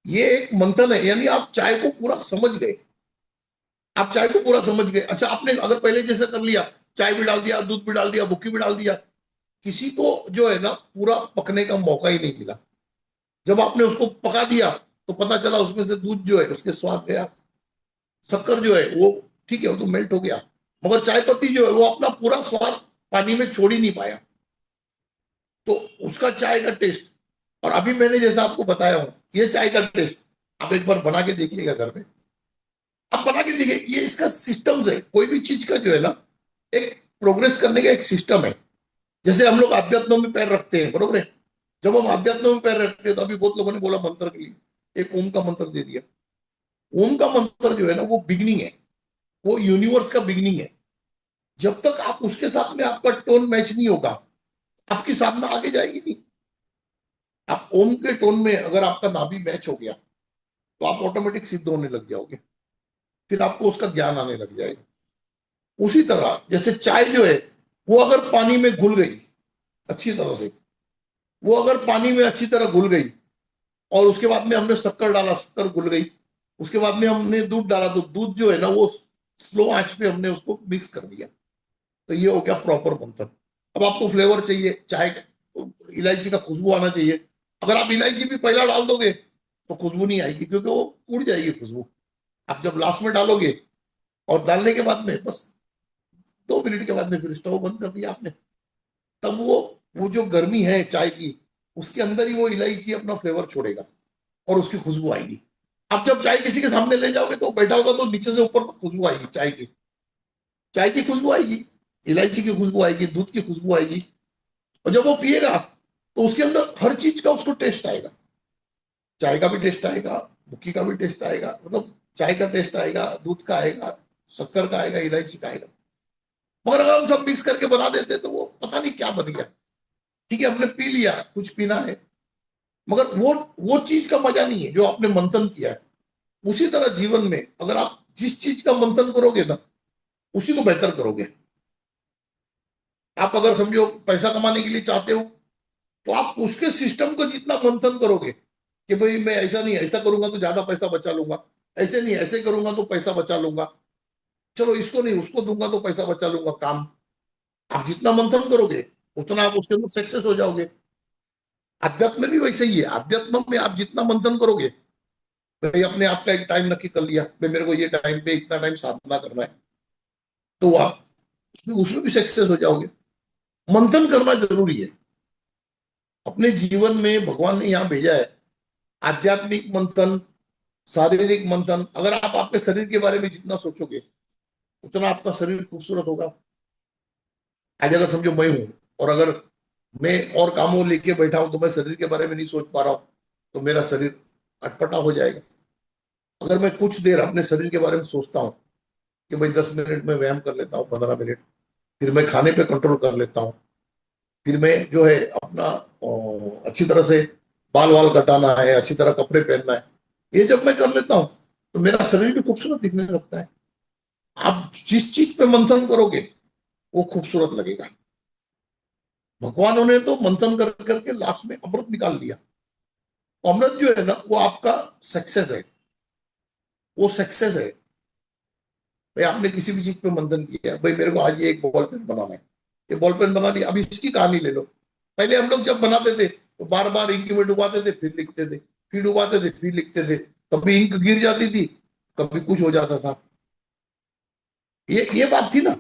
ये एक मंथन है, यानी आप चाय को पूरा समझ गए। आप चाय को पूरा समझ गए। अच्छा, आपने अगर पहले जैसे कर लिया, चाय भी डाल दिया, दूध भी डाल दिया, बुक्की भी डाल दिया, किसी को जो है ना पूरा पकने का मौका ही नहीं मिला। जब आपने उसको पका दिया तो पता चला उसमें से दूध जो है उसके स्वाद गया, शक्कर जो है वो ठीक है वो तो मेल्ट हो गया, मगर चाय पत्ती जो है वो अपना पूरा स्वाद पानी में छोड़ ही नहीं पाया। तो उसका चाय का टेस्ट, और अभी मैंने जैसा आपको बताया हूं, ये चाय का टेस्ट आप एक बार बना के देखिएगा घर में। आप बना के देखिए, ये इसका सिस्टम है। कोई भी चीज का जो है ना एक प्रोग्रेस करने का एक सिस्टम है। जैसे हम लोग अध्यात्म में पैर रखते हैं, बरोबर है। जब हम अध्यात्म में पैर रखते हैं तो अभी बहुत लोगों ने बोला मंत्र के लिए, एक ओम का मंत्र दे दिया। ओम का मंत्र जो है ना वो बिगनिंग है, वो यूनिवर्स का बिगनिंग है। जब तक आप उसके साथ में आपका टोन मैच नहीं होगा, आपकी साधना आगे जाएगी नहीं। आप ओम के टोन में अगर आपका नाभि मैच हो गया तो आप ऑटोमेटिक सिद्ध होने लग जाओगे। फिर आपको उसका ज्ञान आने लग जाएगा। उसी तरह जैसे चाय जो है वो अगर पानी में घुल गई अच्छी तरह से, वो अगर पानी में अच्छी तरह घुल गई और उसके बाद में हमने शक्कर डाला, शक्कर घुल गई, उसके बाद में हमने दूध डाला तो दूध जो है ना वो स्लो आंच पे हमने उसको मिक्स कर दिया। तो ये हो गया प्रॉपर मंथन। अब आपको फ्लेवर चाहिए चाय का, तो इलायची का खुशबू आना चाहिए। अगर आप इलायची भी पहला डाल दोगे तो खुशबू नहीं आएगी, क्योंकि वो उड़ जाएगी खुशबू। आप जब लास्ट में डालोगे और डालने के बाद में बस 2 मिनट के बाद में फिर स्टोव बंद कर दिया आपने, तब वो जो गर्मी है चाय की, उसके अंदर ही वो इलायची अपना फ्लेवर छोड़ेगा और उसकी खुशबू आएगी। आप जब चाय किसी के सामने ले जाओगे तो बैठा होगा तो नीचे से ऊपर तक खुशबू आएगी चाय की। चाय की खुशबू आएगी, इलायची की खुशबू आएगी, दूध की खुशबू आएगी। और जब वो पिएगा तो उसके अंदर हर चीज का उसको टेस्ट आएगा। चाय का भी टेस्ट आएगा, बुक्की का भी टेस्ट आएगा, मतलब चाय का टेस्ट आएगा, दूध का आएगा, शक्कर का आएगा, इलायची का आएगा। मगर अगर हम सब मिक्स करके बना देते तो वो पता नहीं क्या बन गया। ठीक है, हमने पी लिया, कुछ पीना है, मगर वो चीज का मजा नहीं है जो आपने मंथन किया है। उसी तरह जीवन में अगर आप जिस चीज का मंथन करोगे ना, उसी को बेहतर करोगे। आप अगर समझो पैसा कमाने के लिए चाहते हो, तो आप उसके सिस्टम को जितना मंथन करोगे कि भाई मैं ऐसा नहीं, ऐसा करूंगा तो ज्यादा पैसा बचा लूंगा, ऐसे नहीं, ऐसे करूंगा तो पैसा बचा लूंगा, चलो इसको नहीं उसको दूंगा तो पैसा बचा लूंगा, काम आप जितना मंथन करोगे उतना आप उसके अंदर सक्सेस हो जाओगे। अध्यात्म में भी वैसे ही है। अध्यात्म में आप जितना मंथन करोगे, भाई अपने आप का एक टाइम नक्की कर लिया, भाई मेरे को ये टाइम पे इतना टाइम साधना करना है, तो आप उसमें भी सक्सेस हो जाओगे। मंथन करना जरूरी है अपने जीवन में। भगवान ने यहाँ भेजा है आध्यात्मिक मंथन, शारीरिक मंथन। अगर आप आपके शरीर के बारे में जितना सोचोगे उतना आपका शरीर खूबसूरत होगा। आज अगर समझो मैं हूं, और अगर मैं और कामों लेके बैठा हूं तो मैं शरीर के बारे में नहीं सोच पा रहा हूं, तो मेरा शरीर अटपटा हो जाएगा। अगर मैं कुछ देर अपने शरीर के बारे में सोचता हूँ कि भाई 10 मिनट में व्यायाम कर लेता हूँ, 15 मिनट, फिर मैं खाने पे कंट्रोल कर लेता हूँ, फिर मैं जो है अपना अच्छी तरह से बाल वाल कटाना है, अच्छी तरह कपड़े पहनना है, ये जब मैं कर लेता हूँ तो मेरा शरीर भी खूबसूरत दिखने लगता है। आप जिस चीज पे मंथन करोगे वो खूबसूरत लगेगा। भगवानों ने तो मंथन कर करके लास्ट में अमृत निकाल लिया। तो अमृत जो है ना वो आपका सक्सेस है, वो सक्सेस है। भाई आपने किसी भी चीज पे मंथन किया, भाई मेरे को आज ये एक बॉल पेन बनाना है, ये बॉल पेन बना लिया। अब इसकी कहानी ले लो। पहले हम लोग जब बनाते थे तो बार बार इंक में डुबाते थे, फिर लिखते थे, फिर डुबाते थे, फिर लिखते थे। कभी इंक गिर जाती थी, कभी कुछ हो जाता था। ये बात थी ना।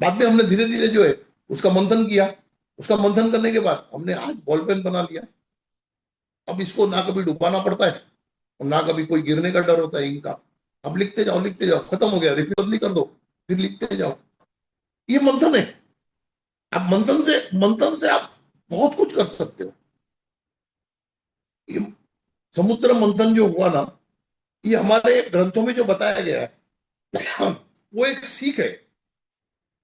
बाद में हमने धीरे धीरे जो है उसका मंथन किया। उसका मंथन करने के बाद हमने आज बॉल पेन बना लिया। अब इसको ना कभी डुबाना पड़ता है और ना कभी कोई गिरने का डर होता है इंक का। अब लिखते जाओ लिखते जाओ, खत्म हो गया, रिफिल बदली कर दो, फिर लिखते जाओ। ये मंथन है। आप मंथन से आप बहुत कुछ कर सकते हो। ये समुद्र मंथन जो हुआ ना, ये हमारे ग्रंथों में जो बताया गया है वो एक सीख है।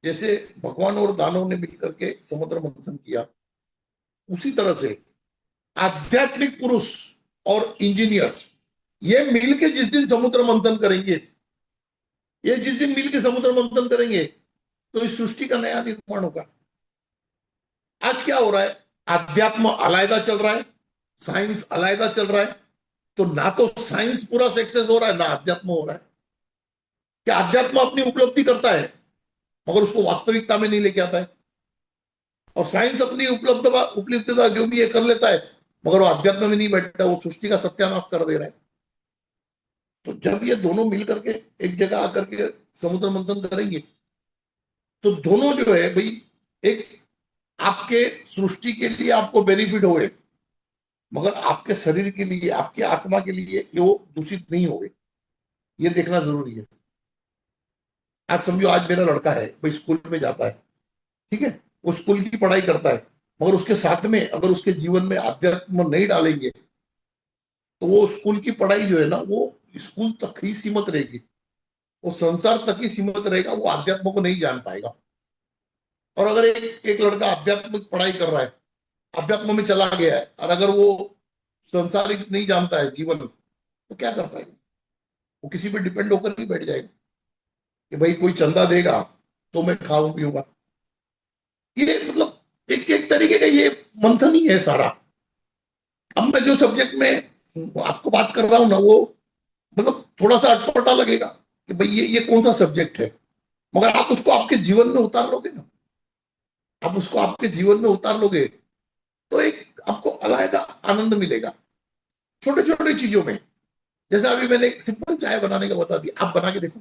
जैसे भगवान और दानव ने मिलकर के समुद्र मंथन किया, उसी तरह से आध्यात्मिक पुरुष और इंजीनियर्स ये मिलके जिस दिन समुद्र मंथन करेंगे, ये जिस दिन मिलके समुद्र मंथन करेंगे, तो इस सृष्टि का नया निर्माण होगा। आज क्या हो रहा है? अध्यात्म अलग चल रहा है, साइंस अलग चल रहा है। तो ना तो साइंस पूरा सक्सेस हो रहा है, ना अध्यात्म हो रहा है। क्या अध्यात्म अपनी उपलब्धि करता है मगर उसको वास्तविकता में नहीं लेके आता है, और साइंस अपनी उपलब्धता जो भी ये कर लेता है मगर वो अध्यात्म में नहीं बैठता, वो सृष्टि का सत्यानाश कर दे रहा है। तो जब ये दोनों मिल करके एक जगह आकर के समुद्र मंथन करेंगे, तो दोनों जो है भाई, एक आपके सृष्टि के लिए आपको बेनिफिट हो, मगर आपके शरीर के लिए, आपके आत्मा के लिए ये वो दूषित नहीं हो गए, ये देखना जरूरी है। आज समझो आज मेरा लड़का है भाई, स्कूल में जाता है, ठीक है, वो स्कूल की पढ़ाई करता है, मगर उसके साथ में अगर उसके जीवन में अध्यात्म नहीं डालेंगे तो वो स्कूल की पढ़ाई जो है ना वो स्कूल तक ही सीमित रहेगी, वो संसार तक ही सीमित रहेगा, वो अध्यात्म को नहीं जान पाएगा। और अगर एक लड़का आध्यात्मिक पढ़ाई कर रहा है, अध्यात्म में चला गया है, और अगर वो संसारिक नहीं जानता है जीवन, तो क्या कर पाएगा? वो किसी पे डिपेंड होकर ही बैठ जाएगा कि भाई कोई चंदा देगा तो मैं खाऊं पीऊंगा। ये मतलब एक एक तरीके का ये मंथन ही है सारा। अब मैं जो सब्जेक्ट में आपको बात कर रहा हूं ना, वो मतलब थोड़ा सा अटपटा लगेगा कि भाई ये कौन सा सब्जेक्ट है, मगर आप उसको आपके जीवन में उतार लोगे ना, आप उसको आपके जीवन में उतार लोगे तो एक आपको अलग आनंद मिलेगा छोटे छोटे चीजों में। जैसे अभी मैंने एक सिंपल चाय बनाने का बता दिया, आप बना के देखो।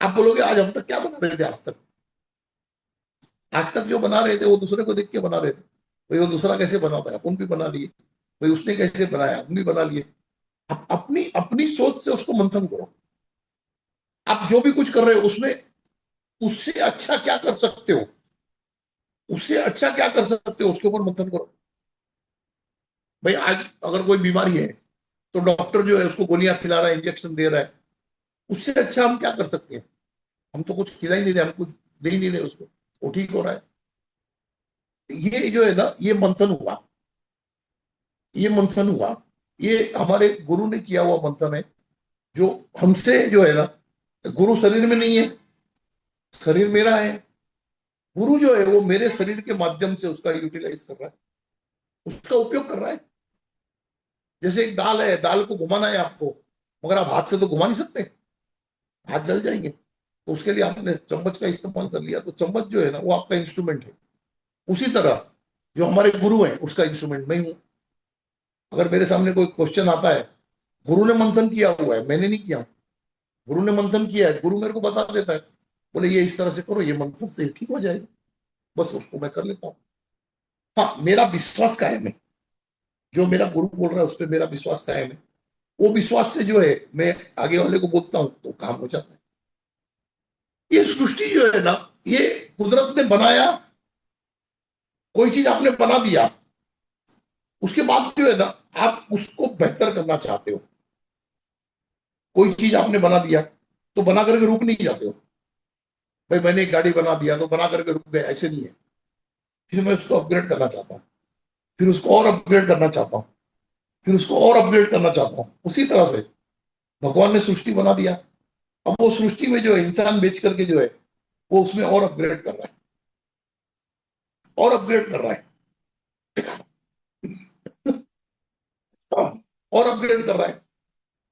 आप बोलोगे आज हम तक क्या बना रहे थे, आज तक, आज तक जो बना रहे थे वो दूसरे को देख के बना रहे थे। भाई वो दूसरा कैसे बनाता है, अपन भी बना लिए। भाई उसने कैसे बनाया, हम भी बना लिए। आप अपनी अपनी सोच से उसको मंथन करो। आप जो भी कुछ कर रहे हो उसमें उससे अच्छा क्या कर सकते हो, उससे अच्छा क्या कर सकते हो उसके ऊपर मंथन करो। भाई आज अगर कोई बीमारी है तो डॉक्टर जो है उसको गोलियां खिला रहा है, इंजेक्शन दे रहा है, उससे अच्छा हम क्या कर सकते हैं? हम तो कुछ खिला ही नहीं रहे, हम कुछ दे ही नहीं रहे उसको, वो ठीक हो रहा है। ये जो है ना ये मंथन हुआ, ये मंथन हुआ, ये हमारे गुरु ने किया हुआ मंथन है। जो हमसे जो है ना, गुरु शरीर में नहीं है, शरीर मेरा है, गुरु जो है वो मेरे शरीर के माध्यम से उसका यूटिलाइज कर रहा है, उसका उपयोग कर रहा है। जैसे एक दाल है, दाल को घुमाना है आपको, मगर आप हाथ से तो घुमा नहीं सकते, हाथ जल जाएंगे। तो उसके लिए आपने चम्मच का इस्तेमाल कर लिया, तो चम्मच जो है ना वो आपका इंस्ट्रूमेंट है। उसी तरह जो हमारे गुरु हैं उसका इंस्ट्रूमेंट मैं हूं। अगर मेरे सामने कोई क्वेश्चन आता है, गुरु ने मंथन किया हुआ है, मैंने नहीं किया। गुरु ने मंथन किया है, गुरु मेरे को बता देता है, बोले ये इस तरह से करो, ये मंथन से ठीक हो जाएगा, बस उसको मैं कर लेता हूँ। हाँ, मेरा विश्वास कायम है, जो मेरा गुरु बोल रहा है उस पर मेरा विश्वास कायम है। वो विश्वास से जो है मैं आगे वाले को बोलता हूँ तो काम हो जाता है। ये सृष्टि जो है ना, ये कुदरत ने बनाया। कोई चीज आपने बना दिया, उसके बाद जो है ना आप उसको बेहतर करना चाहते हो। कोई चीज आपने बना दिया तो बना करके रुक नहीं जाते हो। भाई मैंने एक गाड़ी बना दिया तो बना करके रुक गए, ऐसे नहीं है। फिर मैं उसको अपग्रेड करना चाहता हूँ, फिर उसको और अपग्रेड करना चाहता हूँ, फिर उसको और अपग्रेड करना चाहता हूँ। उसी तरह से भगवान ने सृष्टि बना दिया, अब वो सृष्टि में जो है इंसान बेच करके जो है वो उसमें और अपग्रेड कर रहा है, और अपग्रेड कर रहा है। हाँ, और अपग्रेड कर रहा है।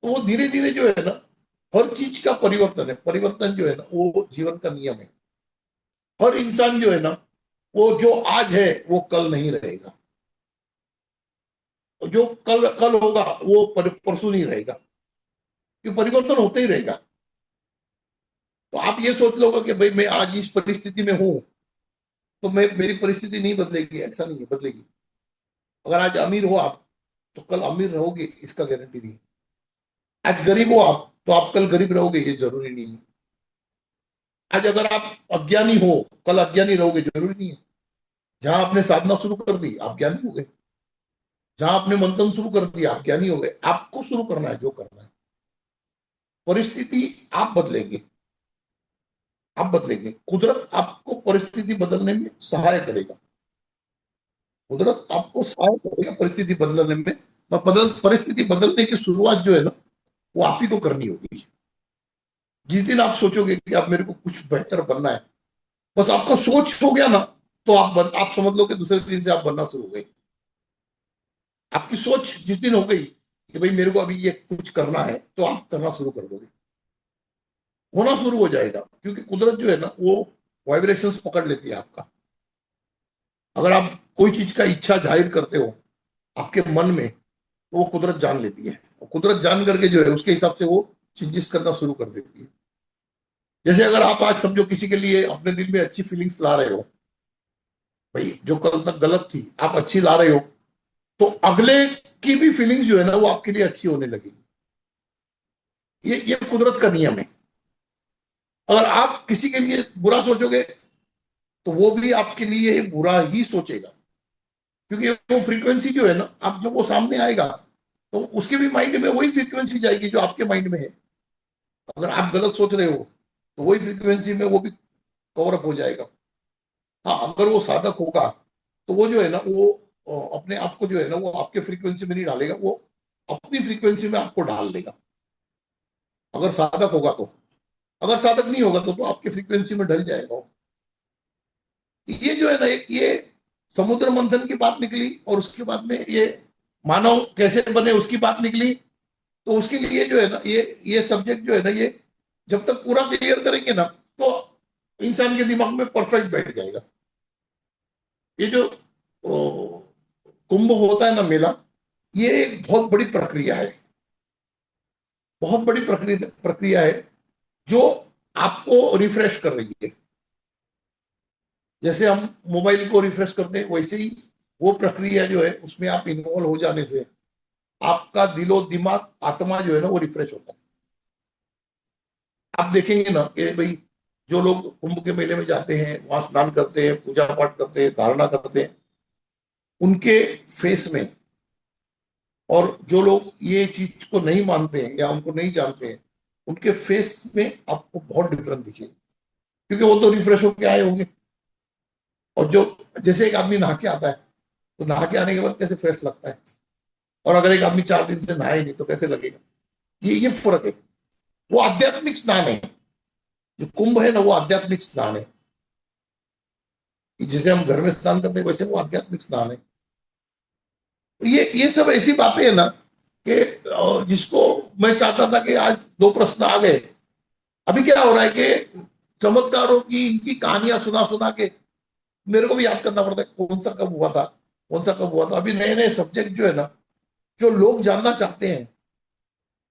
तो वो धीरे धीरे जो है ना, हर चीज का परिवर्तन है। परिवर्तन जो है ना वो जीवन का नियम है। हर इंसान जो है ना, वो जो आज है वो कल नहीं रहेगा, जो कल कल होगा वो परसों नहीं रहेगा। ये परिवर्तन होते ही रहेगा। तो आप ये सोच लोगे कि भाई मैं आज इस परिस्थिति में हूं तो मैं मेरी परिस्थिति नहीं बदलेगी, ऐसा नहीं है, बदलेगी। अगर आज अमीर हो आप तो कल अमीर रहोगे, इसका गारंटी नहीं है। आज गरीब हो आप तो आप कल गरीब रहोगे, ये जरूरी नहीं है। आज अगर आप अज्ञानी हो, कल अज्ञानी रहोगे, जरूरी नहीं है। जहां आपने साधना शुरू कर दी आप ज्ञानी हो गए, जहां आपने मंथन शुरू कर दिया आप ज्ञानी हो गए। आपको शुरू करना है जो करना है। परिस्थिति आप बदलेंगे, आप बदलेंगे, कुदरत आपको परिस्थिति बदलने में सहाय करेगा। कुदरत आपको सहाय करेगा परिस्थिति बदलने में। परिस्थिति बदलने की शुरुआत जो है ना वो आप ही को करनी होगी। जिस दिन आप सोचोगे कि आप मेरे को कुछ बेहतर बनना है, बस आपका सोच हो गया ना, तो आप समझ लो कि दूसरे दिन से आप बनना शुरू हो गए। आपकी सोच जिस दिन हो गई कि भाई मेरे को अभी ये कुछ करना है, तो आप करना शुरू कर दोगे, होना शुरू हो जाएगा। क्योंकि कुदरत जो है ना वो वाइब्रेशंस पकड़ लेती है आपका। अगर आप कोई चीज का इच्छा जाहिर करते हो आपके मन में, तो वो कुदरत जान लेती है, और कुदरत जान करके जो है उसके हिसाब से वो चेंजेस करना शुरू कर देती है। जैसे अगर आप आज समझो किसी के लिए अपने दिल में अच्छी फीलिंग्स ला रहे हो, भाई जो कल तक गलत थी आप अच्छी ला रहे हो, तो अगले की भी फीलिंग्स जो है ना वो आपके लिए अच्छी होने लगेगी। ये कुदरत का नियम है। अगर आप किसी के लिए बुरा सोचोगे तो वो भी आपके लिए बुरा ही सोचेगा। क्योंकि वो फ्रीक्वेंसी जो है ना, अब जब वो सामने आएगा तो उसके भी माइंड में वही फ्रीक्वेंसी जाएगी जो आपके माइंड में है। अगर आप गलत सोच रहे हो तो वही फ्रीक्वेंसी में वो भी कवर अप हो जाएगा। हाँ, अगर वो साधक होगा तो वो जो है ना वो अपने आप को जो है ना वो आपके फ्रीक्वेंसी में नहीं डालेगा, वो अपनी फ्रीक्वेंसी में आपको डाल लेगा। अगर साधक होगा तो। अगर साधक नहीं होगा तो आपके फ्रीक्वेंसी में ढल जाएगा वो। ये जो है ना एक ये समुद्र मंथन की बात निकली, और उसके बाद में ये मानव कैसे बने उसकी बात निकली। तो उसके लिए जो है ना ये सब्जेक्ट जो है ना ये जब तक पूरा क्लियर करेंगे ना, तो इंसान के दिमाग में परफेक्ट बैठ जाएगा। ये जो कुंभ होता है ना, मेला, ये एक बहुत बड़ी प्रक्रिया है। बहुत बड़ी प्रक्रिया प्रक्रिया है जो आपको रिफ्रेश कर रही है। जैसे हम मोबाइल को रिफ्रेश करते हैं वैसे ही वो प्रक्रिया जो है उसमें आप इन्वॉल्व हो जाने से आपका दिलो दिमाग आत्मा जो है ना वो रिफ्रेश होता है। आप देखेंगे ना कि भाई जो लोग कुंभ के मेले में जाते हैं, वहां स्नान करते हैं, पूजा पाठ करते हैं, धारणा करते हैं, उनके फेस में, और जो लोग ये चीज को नहीं मानते हैं या उनको नहीं जानते हैं, उनके फेस में आपको बहुत डिफरेंस दिखेगा। क्योंकि वो तो रिफ्रेश होके आए होंगे। और जो जैसे एक आदमी नहा के आता है तो नहा के आने के बाद कैसे फ्रेश लगता है, और अगर एक आदमी 4 दिन से नहाए नहीं तो कैसे लगेगा। ये फर्क है। वो आध्यात्मिक स्नान है। जो कुंभ है ना वो आध्यात्मिक स्नान है। जैसे हम घर में स्नान करते हैं वैसे वो आध्यात्मिक स्नान है। तो ये सब ऐसी बातें है ना कि जिसको मैं चाहता था कि आज दो प्रश्न आ गए। अभी क्या हो रहा है कि चमत्कारों की इनकी कहानियां सुना सुना के मेरे को भी याद करना पड़ता है कौन सा कब हुआ था, कौन सा कब हुआ था। अभी नए नए सब्जेक्ट जो है ना, जो लोग जानना चाहते हैं,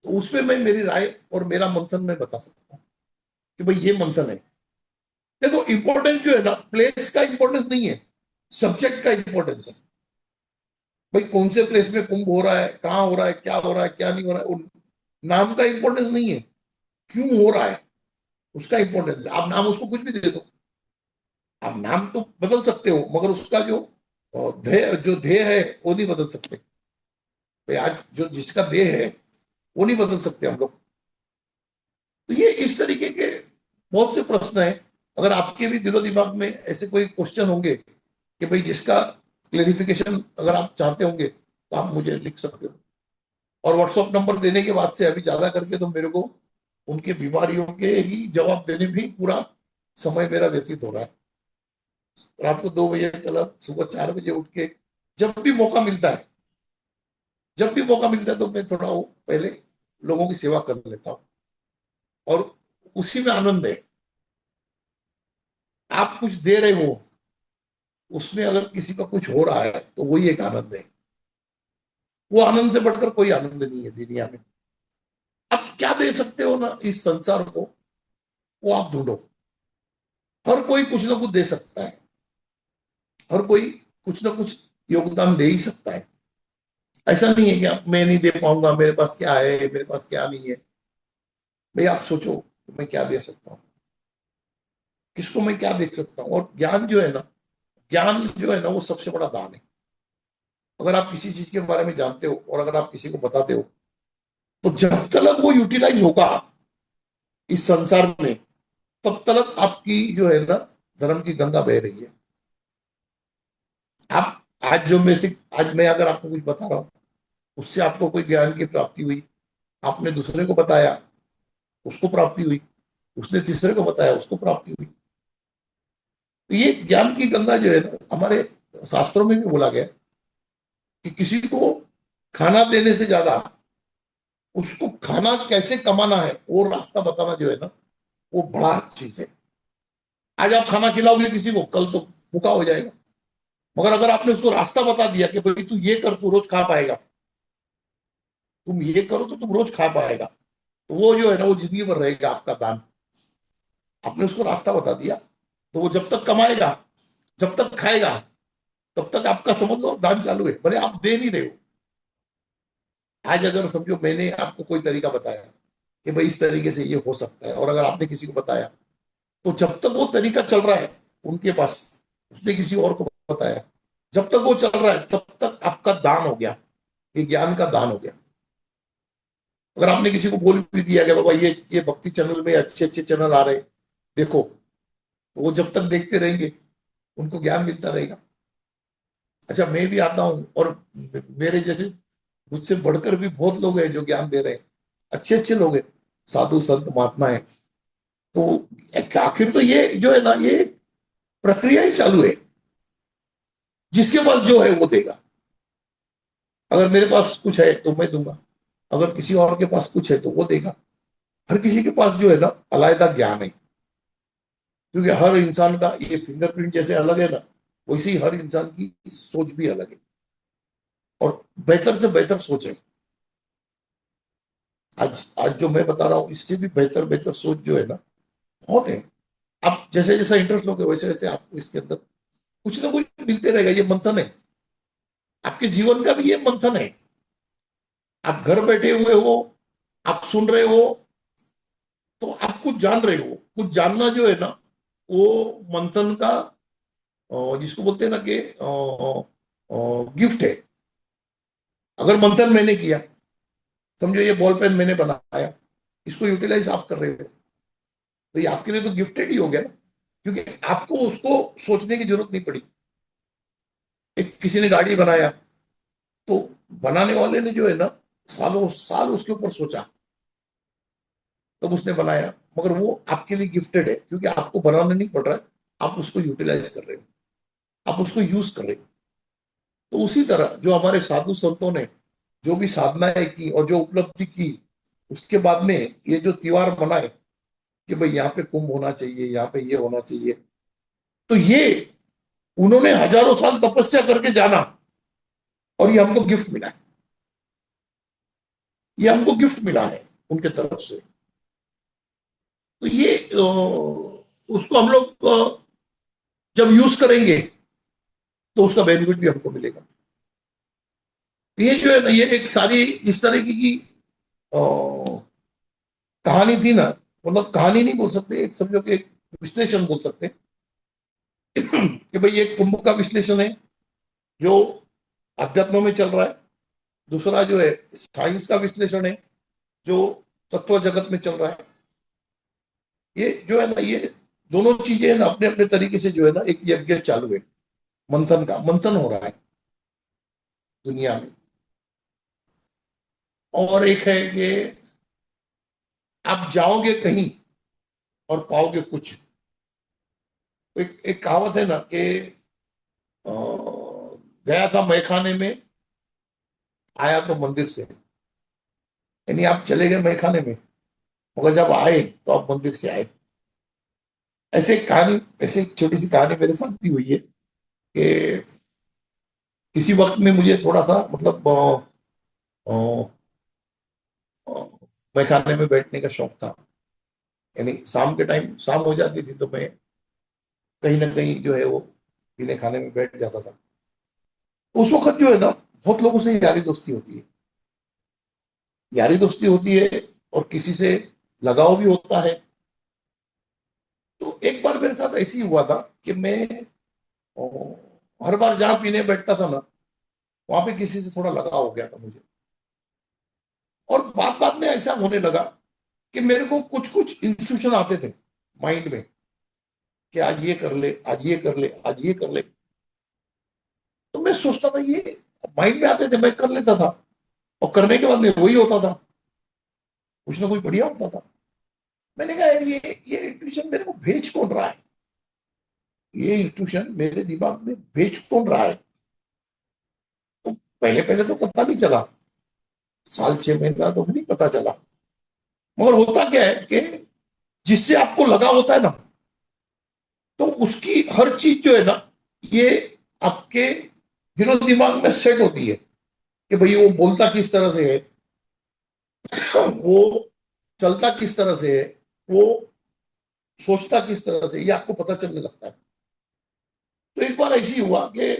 तो उसमें मैं मेरी राय और मेरा मंथन मैं बता सकता हूँ कि भाई ये मंथन है। देखो इंपॉर्टेंट जो है ना, प्लेस का इंपॉर्टेंस नहीं है, सब्जेक्ट का इंपॉर्टेंस है। भाई कौन से प्लेस में कुंभ हो रहा है, कहाँ हो रहा है, क्या हो रहा है, क्या नहीं हो रहा है, नाम का इंपॉर्टेंस नहीं है, क्यों हो रहा है उसका इंपॉर्टेंस है। आप नाम उसको कुछ भी दे दो, आप नाम तो बदल सकते हो, मगर उसका जो ध्येय है वो नहीं बदल सकते। भाई आज जो जिसका ध्येय है वो नहीं बदल सकते हम लोग। तो ये इस तरीके के बहुत से प्रश्न हैं। अगर आपके भी दिलो दिमाग में ऐसे कोई क्वेश्चन होंगे कि भाई जिसका क्लेरिफिकेशन अगर आप चाहते होंगे तो आप मुझे लिख सकते हो। और व्हाट्सएप नंबर देने के बाद से अभी ज्यादा करके तो मेरे को उनके बीमारियों के ही जवाब देने में ही पूरा समय मेरा व्यतीत हो रहा है। रात को 2 बजे तलब, सुबह 4 बजे उठ के जब भी मौका मिलता है, जब भी मौका मिलता है तो मैं थोड़ा वो पहले लोगों की सेवा कर लेता हूँ, और उसी में आनंद है। आप कुछ दे रहे हो, उसमें अगर किसी का कुछ हो रहा है तो वही एक आनंद है। वो आनंद से बढ़कर कोई आनंद नहीं है दुनिया में। आप क्या दे सकते हो ना इस संसार को, वो आप ढूंढो। हर कोई कुछ ना कुछ दे सकता है, हर कोई कुछ ना कुछ योगदान दे ही सकता है। ऐसा नहीं है कि मैं नहीं दे पाऊंगा, मेरे पास क्या है, मेरे पास क्या नहीं है। भाई आप सोचो कि मैं क्या दे सकता हूँ, किसको मैं क्या दे सकता हूँ। और ज्ञान जो है ना, ज्ञान जो है ना वो सबसे बड़ा दान है। अगर आप किसी चीज के बारे में जानते हो और अगर आप किसी को बताते हो, तो जब तक वो यूटिलाइज होगा इस संसार में, तब तक आपकी जो है ना धर्म की गंगा बह रही है। आप आज जो बेसिक, आज मैं अगर आपको कुछ बता रहा हूँ, उससे आपको कोई ज्ञान की प्राप्ति हुई, आपने दूसरे को बताया, उसको प्राप्ति हुई, उसने तीसरे को बताया, उसको प्राप्ति हुई। तो ये ज्ञान की गंगा जो है ना, हमारे शास्त्रों में भी बोला गया कि किसी को खाना देने से ज्यादा उसको खाना कैसे कमाना है वो रास्ता बताना जो है ना, वो बड़ा चीज है। आज आप खाना खिलाओगे किसी को, कल तो भूखा हो जाएगा। मगर अगर आपने उसको रास्ता बता दिया कि भाई तू ये कर, तू रोज खा पाएगा, तुम ये करो तो तुम रोज खा पाएगा, तो वो जो है ना वो जिंदगी भर रहेगा आपका दान। आपने उसको रास्ता बता दिया, तो वो जब तक कमाएगा, जब तक खाएगा, तब तक आपका समझ लो दान चालू है, भले आप दे नहीं रहे हो। आज अगर समझो मैंने आपको कोई तरीका बताया कि भाई इस तरीके से ये हो सकता है, और अगर आपने किसी को बताया, तो जब तक वो तरीका चल रहा है उनके पास, उसने किसी और को बताया, जब तक वो चल रहा है तब तक आपका दान हो गया, ये ज्ञान का दान हो गया। अगर आपने किसी को बोल भी दिया कि बाबा ये भक्ति चैनल में अच्छे अच्छे चैनल आ रहे, देखो, तो वो जब तक देखते रहेंगे उनको ज्ञान मिलता रहेगा। अच्छा मैं भी आता हूँ, और मेरे जैसे मुझसे बढ़कर भी बहुत लोग हैं जो ज्ञान दे रहे हैं, अच्छे अच्छे लोग हैं, साधु संत महात्मा है। तो आखिर तो ये जो है ना, ये प्रक्रिया ही चालू है। जिसके पास जो है वो देगा। अगर मेरे पास कुछ है तो मैं दूंगा, अगर किसी और के पास कुछ है तो वो देगा। हर किसी के पास जो है ना अलायदा ज्ञान है, क्योंकि हर इंसान का ये फिंगरप्रिंट जैसे अलग है ना, वैसे ही हर इंसान की सोच भी अलग है, और बेहतर से बेहतर सोच है। आज आज जो मैं बता रहा हूँ इससे भी बेहतर बेहतर सोच जो है ना बहुत है। आप जैसे जैसा इंटरेस्ट लोगे वैसे वैसे आपको इसके अंदर कुछ ना कुछ मिलते रहेगा। ये मंथन है, आपके जीवन का भी ये मंथन है। आप घर बैठे हुए हो, आप सुन रहे हो, तो आप कुछ जान रहे हो। कुछ जानना जो है ना, वो मंथन का जिसको बोलते हैं ना कि गिफ्ट है। अगर मंथन मैंने किया, समझो ये बॉल पेन मैंने बनाया, इसको यूटिलाइज आप कर रहे हो, तो ये आपके लिए तो गिफ्टेड ही हो गया ना, क्योंकि आपको उसको सोचने की जरूरत नहीं पड़ी। एक किसी ने गाड़ी बनाया, तो बनाने वाले ने जो है ना सालों साल उसके ऊपर सोचा, तब उसने बनाया। मगर वो आपके लिए गिफ्टेड है, क्योंकि आपको बनाना नहीं पड़ रहा है, आप उसको यूटिलाइज कर रहे हो। आप उसको यूज करें। तो उसी तरह जो हमारे साधु संतों ने जो भी साधनाएं की और जो उपलब्धि की, उसके बाद में ये जो त्योहार मनाए कि भाई यहाँ पे कुंभ होना चाहिए, यहाँ पे ये होना चाहिए, तो ये उन्होंने हजारों साल तपस्या करके जाना, और ये हमको गिफ्ट मिला है। ये हमको गिफ्ट मिला है उनके तरफ से। तो ये उसको हम लोग जब यूज करेंगे तो उसका बेनिफिट भी हमको मिलेगा। ये जो है ना, ये एक सारी इस तरीके की अ, कहानी थी ना, मतलब कहानी नहीं बोल सकते, एक समझो कि एक विश्लेषण बोल सकते हैं कि भाई एक कुंभ का विश्लेषण है जो अध्यात्म में चल रहा है। दूसरा जो है साइंस का विश्लेषण है जो तत्व जगत में चल रहा है। ये जो है ना, ये दोनों चीजें है ना, अपने अपने तरीके से जो है ना, एक यज्ञ चालू है, मंथन का मंथन हो रहा है दुनिया में। और एक है कि आप जाओगे कहीं और पाओगे कुछ। तो एक कहावत है ना कि अ, गया था मैखाने में, आया तो मंदिर से। यानी आप चले गए मैखाने में, मगर जब आए तो आप मंदिर से आए। ऐसे एक कहानी, ऐसे एक छोटी सी कहानी मेरे साथ भी हुई है कि किसी वक्त में मुझे थोड़ा सा मतलब अ, अ, मैखाने में बैठने का शौक था। यानी शाम के टाइम शाम हो जाती थी तो मैं कहीं ना कहीं जो है वो पीने खाने में बैठ जाता था। उस वक्त जो है ना, बहुत लोगों से यारी दोस्ती होती है, यारी दोस्ती होती है, और किसी से लगाव भी होता है। तो एक बार मेरे साथ ऐसी हुआ था कि मैं हर बार जहाँ पीने बैठता था ना, वहां पे किसी से थोड़ा लगाव हो गया था मुझे। और बात बात में ऐसा होने लगा कि मेरे को कुछ कुछ इंस्टीट्यूशन आते थे माइंड में कि आज ये कर ले, आज ये कर ले, आज ये कर ले। तो मैं सोचता था ये माइंड में आते थे, मैं कर लेता था, और करने के बाद में वही होता था, कुछ ना कुछ बढ़िया होता था। मैंने कहा यार ये इंट्यूशन मेरे को भेज कौन रहा है, ये इंट्यूशन मेरे दिमाग में भेज कौन रहा है। तो पहले पहले तो पता नहीं चला, साल 6 महीना तो नहीं पता चला। मगर होता क्या है कि जिससे आपको लगा होता है ना, तो उसकी हर चीज जो है ना, ये आपके दिलो दिमाग में सेट होती है कि भाई वो बोलता किस तरह से है, वो चलता किस तरह से है, वो सोचता किस तरह से, ये आपको पता चलने लगता है। तो एक बार ऐसी हुआ कि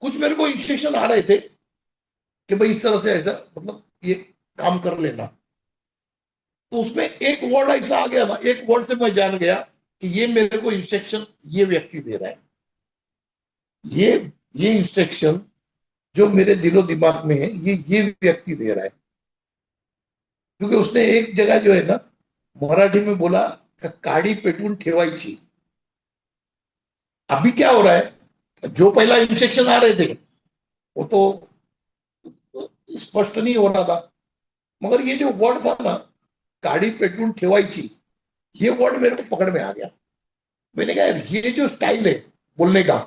कुछ मेरे को इंस्ट्रक्शन आ रहे थे कि भाई इस तरह से ऐसा, मतलब ये काम कर लेना। तो उसमें एक वर्ड ऐसा आ गया ना, एक वर्ड से मैं जान गया कि ये मेरे को इंस्ट्रक्शन ये व्यक्ति दे रहा है। ये ये इंस्ट्रक्शन जो मेरे दिलो दिमाग में है, ये व्यक्ति दे रहा है। क्योंकि उसने एक जगह जो है ना, मराठी में बोला काडी पेटवून ठेवायची। अभी क्या हो रहा है, जो पहला इंस्ट्रक्शन आ रहे थे वो तो स्पष्ट नहीं हो रहा था, मगर ये जो वर्ड था ना, काडी पेटवून ठेवायची, ये वर्ड मेरे को पकड़ में आ गया। मैंने कहा यार, ये जो स्टाइल है बोलने का,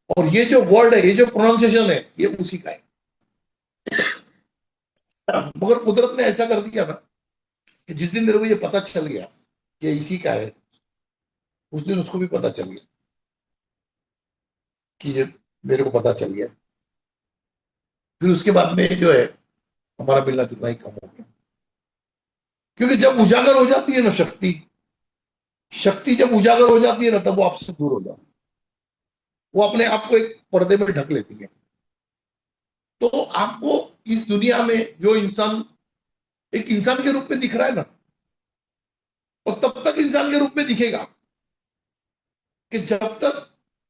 और ये जो वर्ड है, ये जो प्रोनाउंसिएशन है, ये उसी का है। मगर कुदरत ने ऐसा कर दिया ना कि जिस दिन मेरे को ये पता चल गया कि इसी का है, उस दिन उसको भी पता चल गया कि ये मेरे को पता चल गया। फिर उसके बाद में जो है हमारा मिलना जुलना ही कम हो गया। क्योंकि जब उजागर हो जाती है ना शक्ति, शक्ति जब उजागर हो जाती है ना, तब वो आपसे दूर हो जाती है। वो अपने आप को एक पर्दे में ढक लेती है। तो आपको इस दुनिया में जो इंसान एक इंसान के रूप में दिख रहा है ना, और तब तक इंसान के रूप में दिखेगा कि जब तक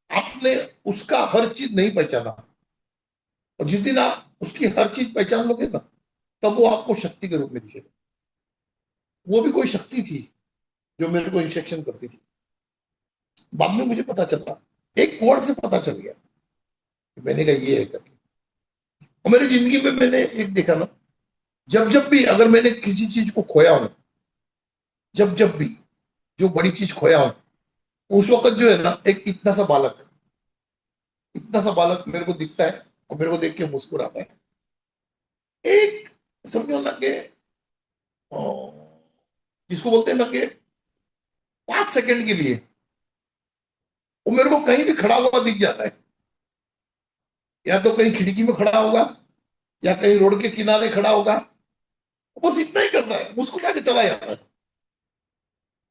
आपने उसका हर चीज नहीं पहचाना। और जिस दिन आप उसकी हर चीज पहचान लोगे ना, तब वो आपको शक्ति के रूप में दिखेगा। वो भी कोई शक्ति थी जो मेरे को इंस्ट्रक्शन करती थी। बाद में मुझे पता चला, एक वर्ड से पता चल गया कि मैंने कहा ये है करके। और मेरी जिंदगी में मैंने एक देखा ना, जब जब भी अगर मैंने किसी चीज को खोया हूं, जब जब भी जो बड़ी चीज खोया हूं, उस वक्त जो है ना, एक इतना सा बालक इतना सा बालक मेरे को दिखता है और मेरे को देख के मुस्कुराता है। एक, समझो ना कि अ, जिसको बोलते हैं ना कि 5 सेकंड के लिए वो मेरे को कहीं भी खड़ा हुआ दिख जाता है। या तो कहीं खिड़की में खड़ा होगा, या कहीं रोड के किनारे खड़ा होगा। बस इतना ही करता है, मुस्कुरा के चला जाता है।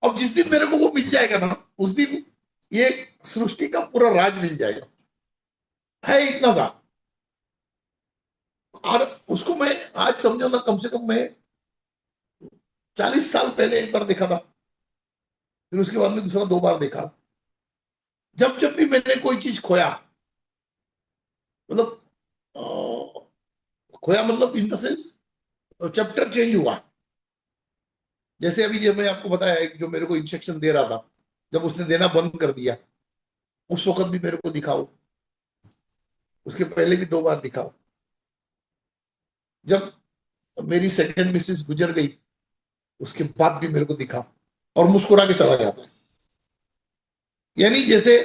अब जिस दिन मेरे को वो मिल जाएगा ना, उस दिन ये सृष्टि का पूरा राज मिल जाएगा। है इतना सा। और उसको मैं आज समझो ना, कम से कम मैं 40 साल पहले एक बार देखा था। फिर उसके बाद में दूसरा 2 बार देखा। जब जब भी मैंने कोई चीज खोया, मतलब खोया मतलब in the sense chapter change हुआ। जैसे अभी जो मैं आपको बताया, एक जो मेरे को इंस्ट्रक्शन दे रहा था, जब उसने देना बंद कर दिया, उस वक्त भी मेरे को दिखाओ। उसके पहले भी 2 बार दिखाओ। जब मेरी सेकंड मिसेस गुजर गई, उसके बाद भी मेरे को दिखा। और मुस्कुरा के चला जाता है। यानी जैसे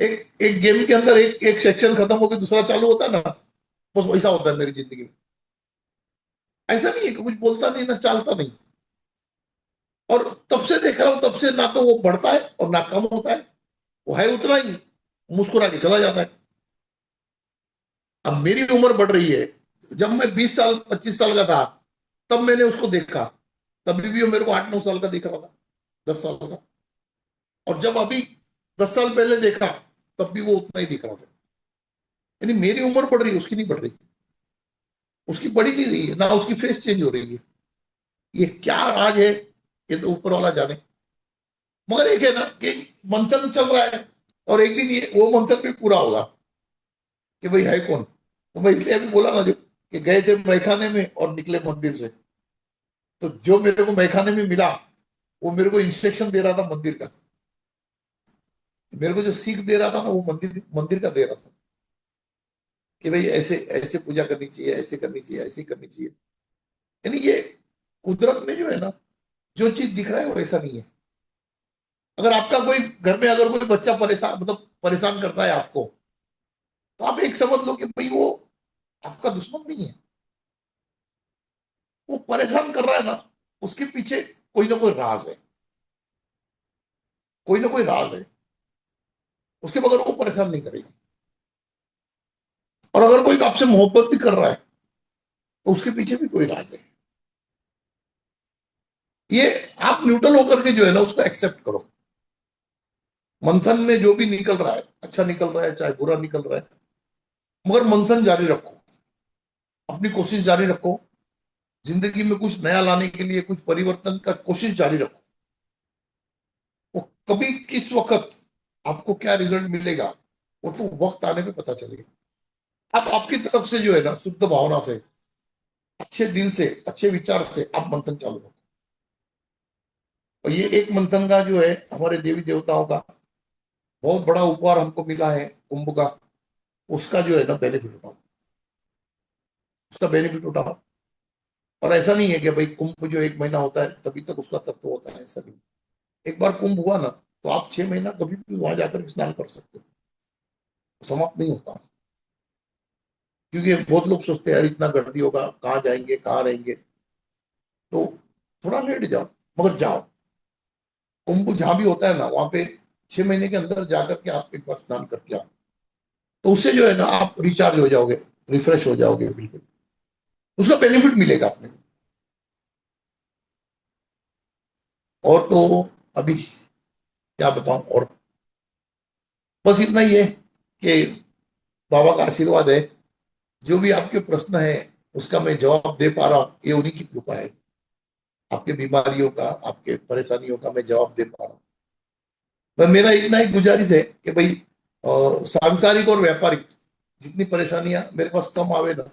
एक एक गेम के अंदर एक एक सेक्शन खत्म होकर दूसरा चालू होता है ना, बस वैसा होता है मेरी जिंदगी में। ऐसा नहीं है कि कुछ बोलता नहीं ना चालता नहीं। और तब से देख रहा हूं, तब से ना तो वो बढ़ता है और ना कम होता है। वो है उतना ही, मुस्कुरा के चला जाता है। अब मेरी उम्र बढ़ रही है। जब मैं 20 साल 25 साल का था, तब मैंने उसको देखा। तभी भी वो मेरे को 8 9 साल का दिख रहा था, 10 साल का। और जब अभी 10 साल पहले देखा, तब भी वो उतना ही दिख रहा था। यानी मेरी उम्र बढ़ रही है, उसकी नहीं बढ़ रही। उसकी बढ़ी नहीं रही है, ना उसकी फेस चेंज हो रही है। ये क्या राज है, ये तो ऊपर वाला जाने। मगर एक है ना कि मंथन चल रहा है, और एक दिन ये वो मंथन भी पूरा होगा कि भाई है कौन। तो मैं इसलिए अभी बोला ना, जो कि गए थे मैखाने में और निकले मंदिर से। तो जो मेरे को मैखाने में मिला, वो मेरे को इंस्ट्रक्शन दे रहा था मंदिर का। मेरे को जो सीख दे रहा था ना, वो मंदिर मंदिर का दे रहा था कि भाई ऐसे ऐसे पूजा करनी चाहिए, ऐसे करनी चाहिए, ऐसे करनी चाहिए। यानी ये कुदरत में जो है ना, जो चीज दिख रहा है वैसा नहीं है। अगर आपका कोई घर में अगर कोई बच्चा परेशान, मतलब परेशान करता है आपको, तो आप एक समझ लो कि भाई वो आपका दुश्मन नहीं है। वो परेशान कर रहा है ना, उसके पीछे कोई ना कोई राज है। कोई ना कोई राज है। उसके बगैर वो परेशान नहीं करेगा। और अगर कोई आपसे मोहब्बत भी कर रहा है, तो उसके पीछे भी कोई राज है। ये आप न्यूट्रल होकर के जो है ना, उसको एक्सेप्ट करो। मंथन में जो भी निकल रहा है, अच्छा निकल रहा है चाहे बुरा निकल रहा है, मगर मंथन जारी रखो। अपनी कोशिश जारी रखो। जिंदगी में कुछ नया लाने के लिए, कुछ परिवर्तन का कोशिश जारी रखो। वो कभी किस वक्त आपको क्या रिजल्ट मिलेगा, वो तो वक्त आने पे पता चलेगा। आप आपकी तरफ से जो है ना, शुद्ध भावना से, अच्छे दिल से, अच्छे विचार से आप मंथन चालू करो। और ये एक मंथन का जो है, हमारे देवी देवताओं का बहुत बड़ा उपहार हमको मिला है, कुंभ का। उसका जो है ना बेनिफिट उठाओ। उसका बेनिफिट उठाओ। और ऐसा नहीं है कि भाई कुंभ जो 1 महीना होता है तभी तक उसका तत्व होता है, ऐसा नहीं। एक बार कुंभ हुआ ना, तो आप 6 महीना कभी भी वहां जाकर स्नान कर सकते हो। समाप्त नहीं होता। क्योंकि बहुत लोग सोचते हैं यार इतना गर्दी होगा, कहाँ जाएंगे, कहाँ रहेंगे। तो थोड़ा लेट जाओ, मगर जाओ। कुंभ जहां भी होता है ना, वहां पे 6 महीने के अंदर जाकर के आप एक बार स्नान करके आओ। तो उससे जो है ना, आप रिचार्ज हो जाओगे, रिफ्रेश हो जाओगे बिल्कुल। उसका बेनिफिट मिलेगा आपने। और तो अभी क्या बताऊं और। बस इतना ही है कि बाबा का आशीर्वाद है। जो भी आपके प्रश्न है, उसका मैं जवाब दे पा रहा हूँ, ये उन्हीं की कृपा है। आपके बीमारियों का, आपके परेशानियों का मैं जवाब दे पा रहा हूँ। पर मेरा इतना ही गुजारिश है कि भाई सांसारिक और व्यापारिक जितनी परेशानियां मेरे पास कम आवे ना,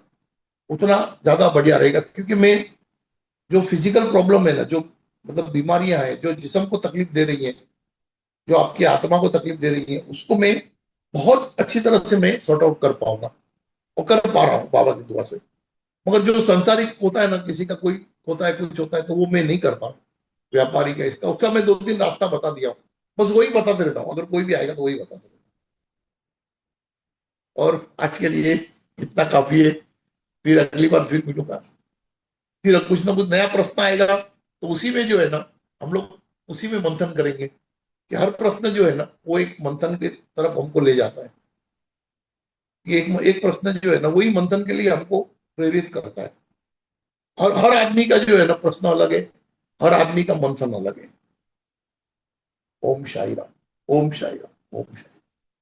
उतना ज्यादा बढ़िया रहेगा। क्योंकि मैं जो फिजिकल प्रॉब्लम है ना, जो मतलब बीमारियां हैं जो जिस्म को तकलीफ दे रही हैं, जो आपकी आत्मा को तकलीफ दे रही है, उसको मैं बहुत अच्छी तरह से मैं सॉर्ट आउट कर पाऊंगा। और कर पा रहा हूँ बाबा की दुआ से। मगर जो संसारिक होता है ना, किसी का कोई होता है, कुछ होता है, तो वो मैं नहीं कर पाऊँ। व्यापारी का इसका उसका मैं 2 3 रास्ता बता दिया हूँ। बस वही बताते रहता हूँ, अगर कोई भी आएगा तो वही बताते रहता और आज के लिए इतना काफी है। फिर अगली बार फिर मिलूंगा, फिर कुछ ना कुछ नया प्रश्न आएगा, तो उसी में जो है ना हम लोग उसी में मंथन करेंगे, कि हर प्रश्न जो है ना वो एक मंथन की तरफ हमको ले जाता है। कि एक एक प्रश्न जो है ना वही मंथन के लिए हमको प्रेरित करता है। और हर आदमी का जो है ना प्रश्न अलग है, हर आदमी का मंथन अलग है। ओम शाई राम। ओम शाई राम। ओम शाई राम।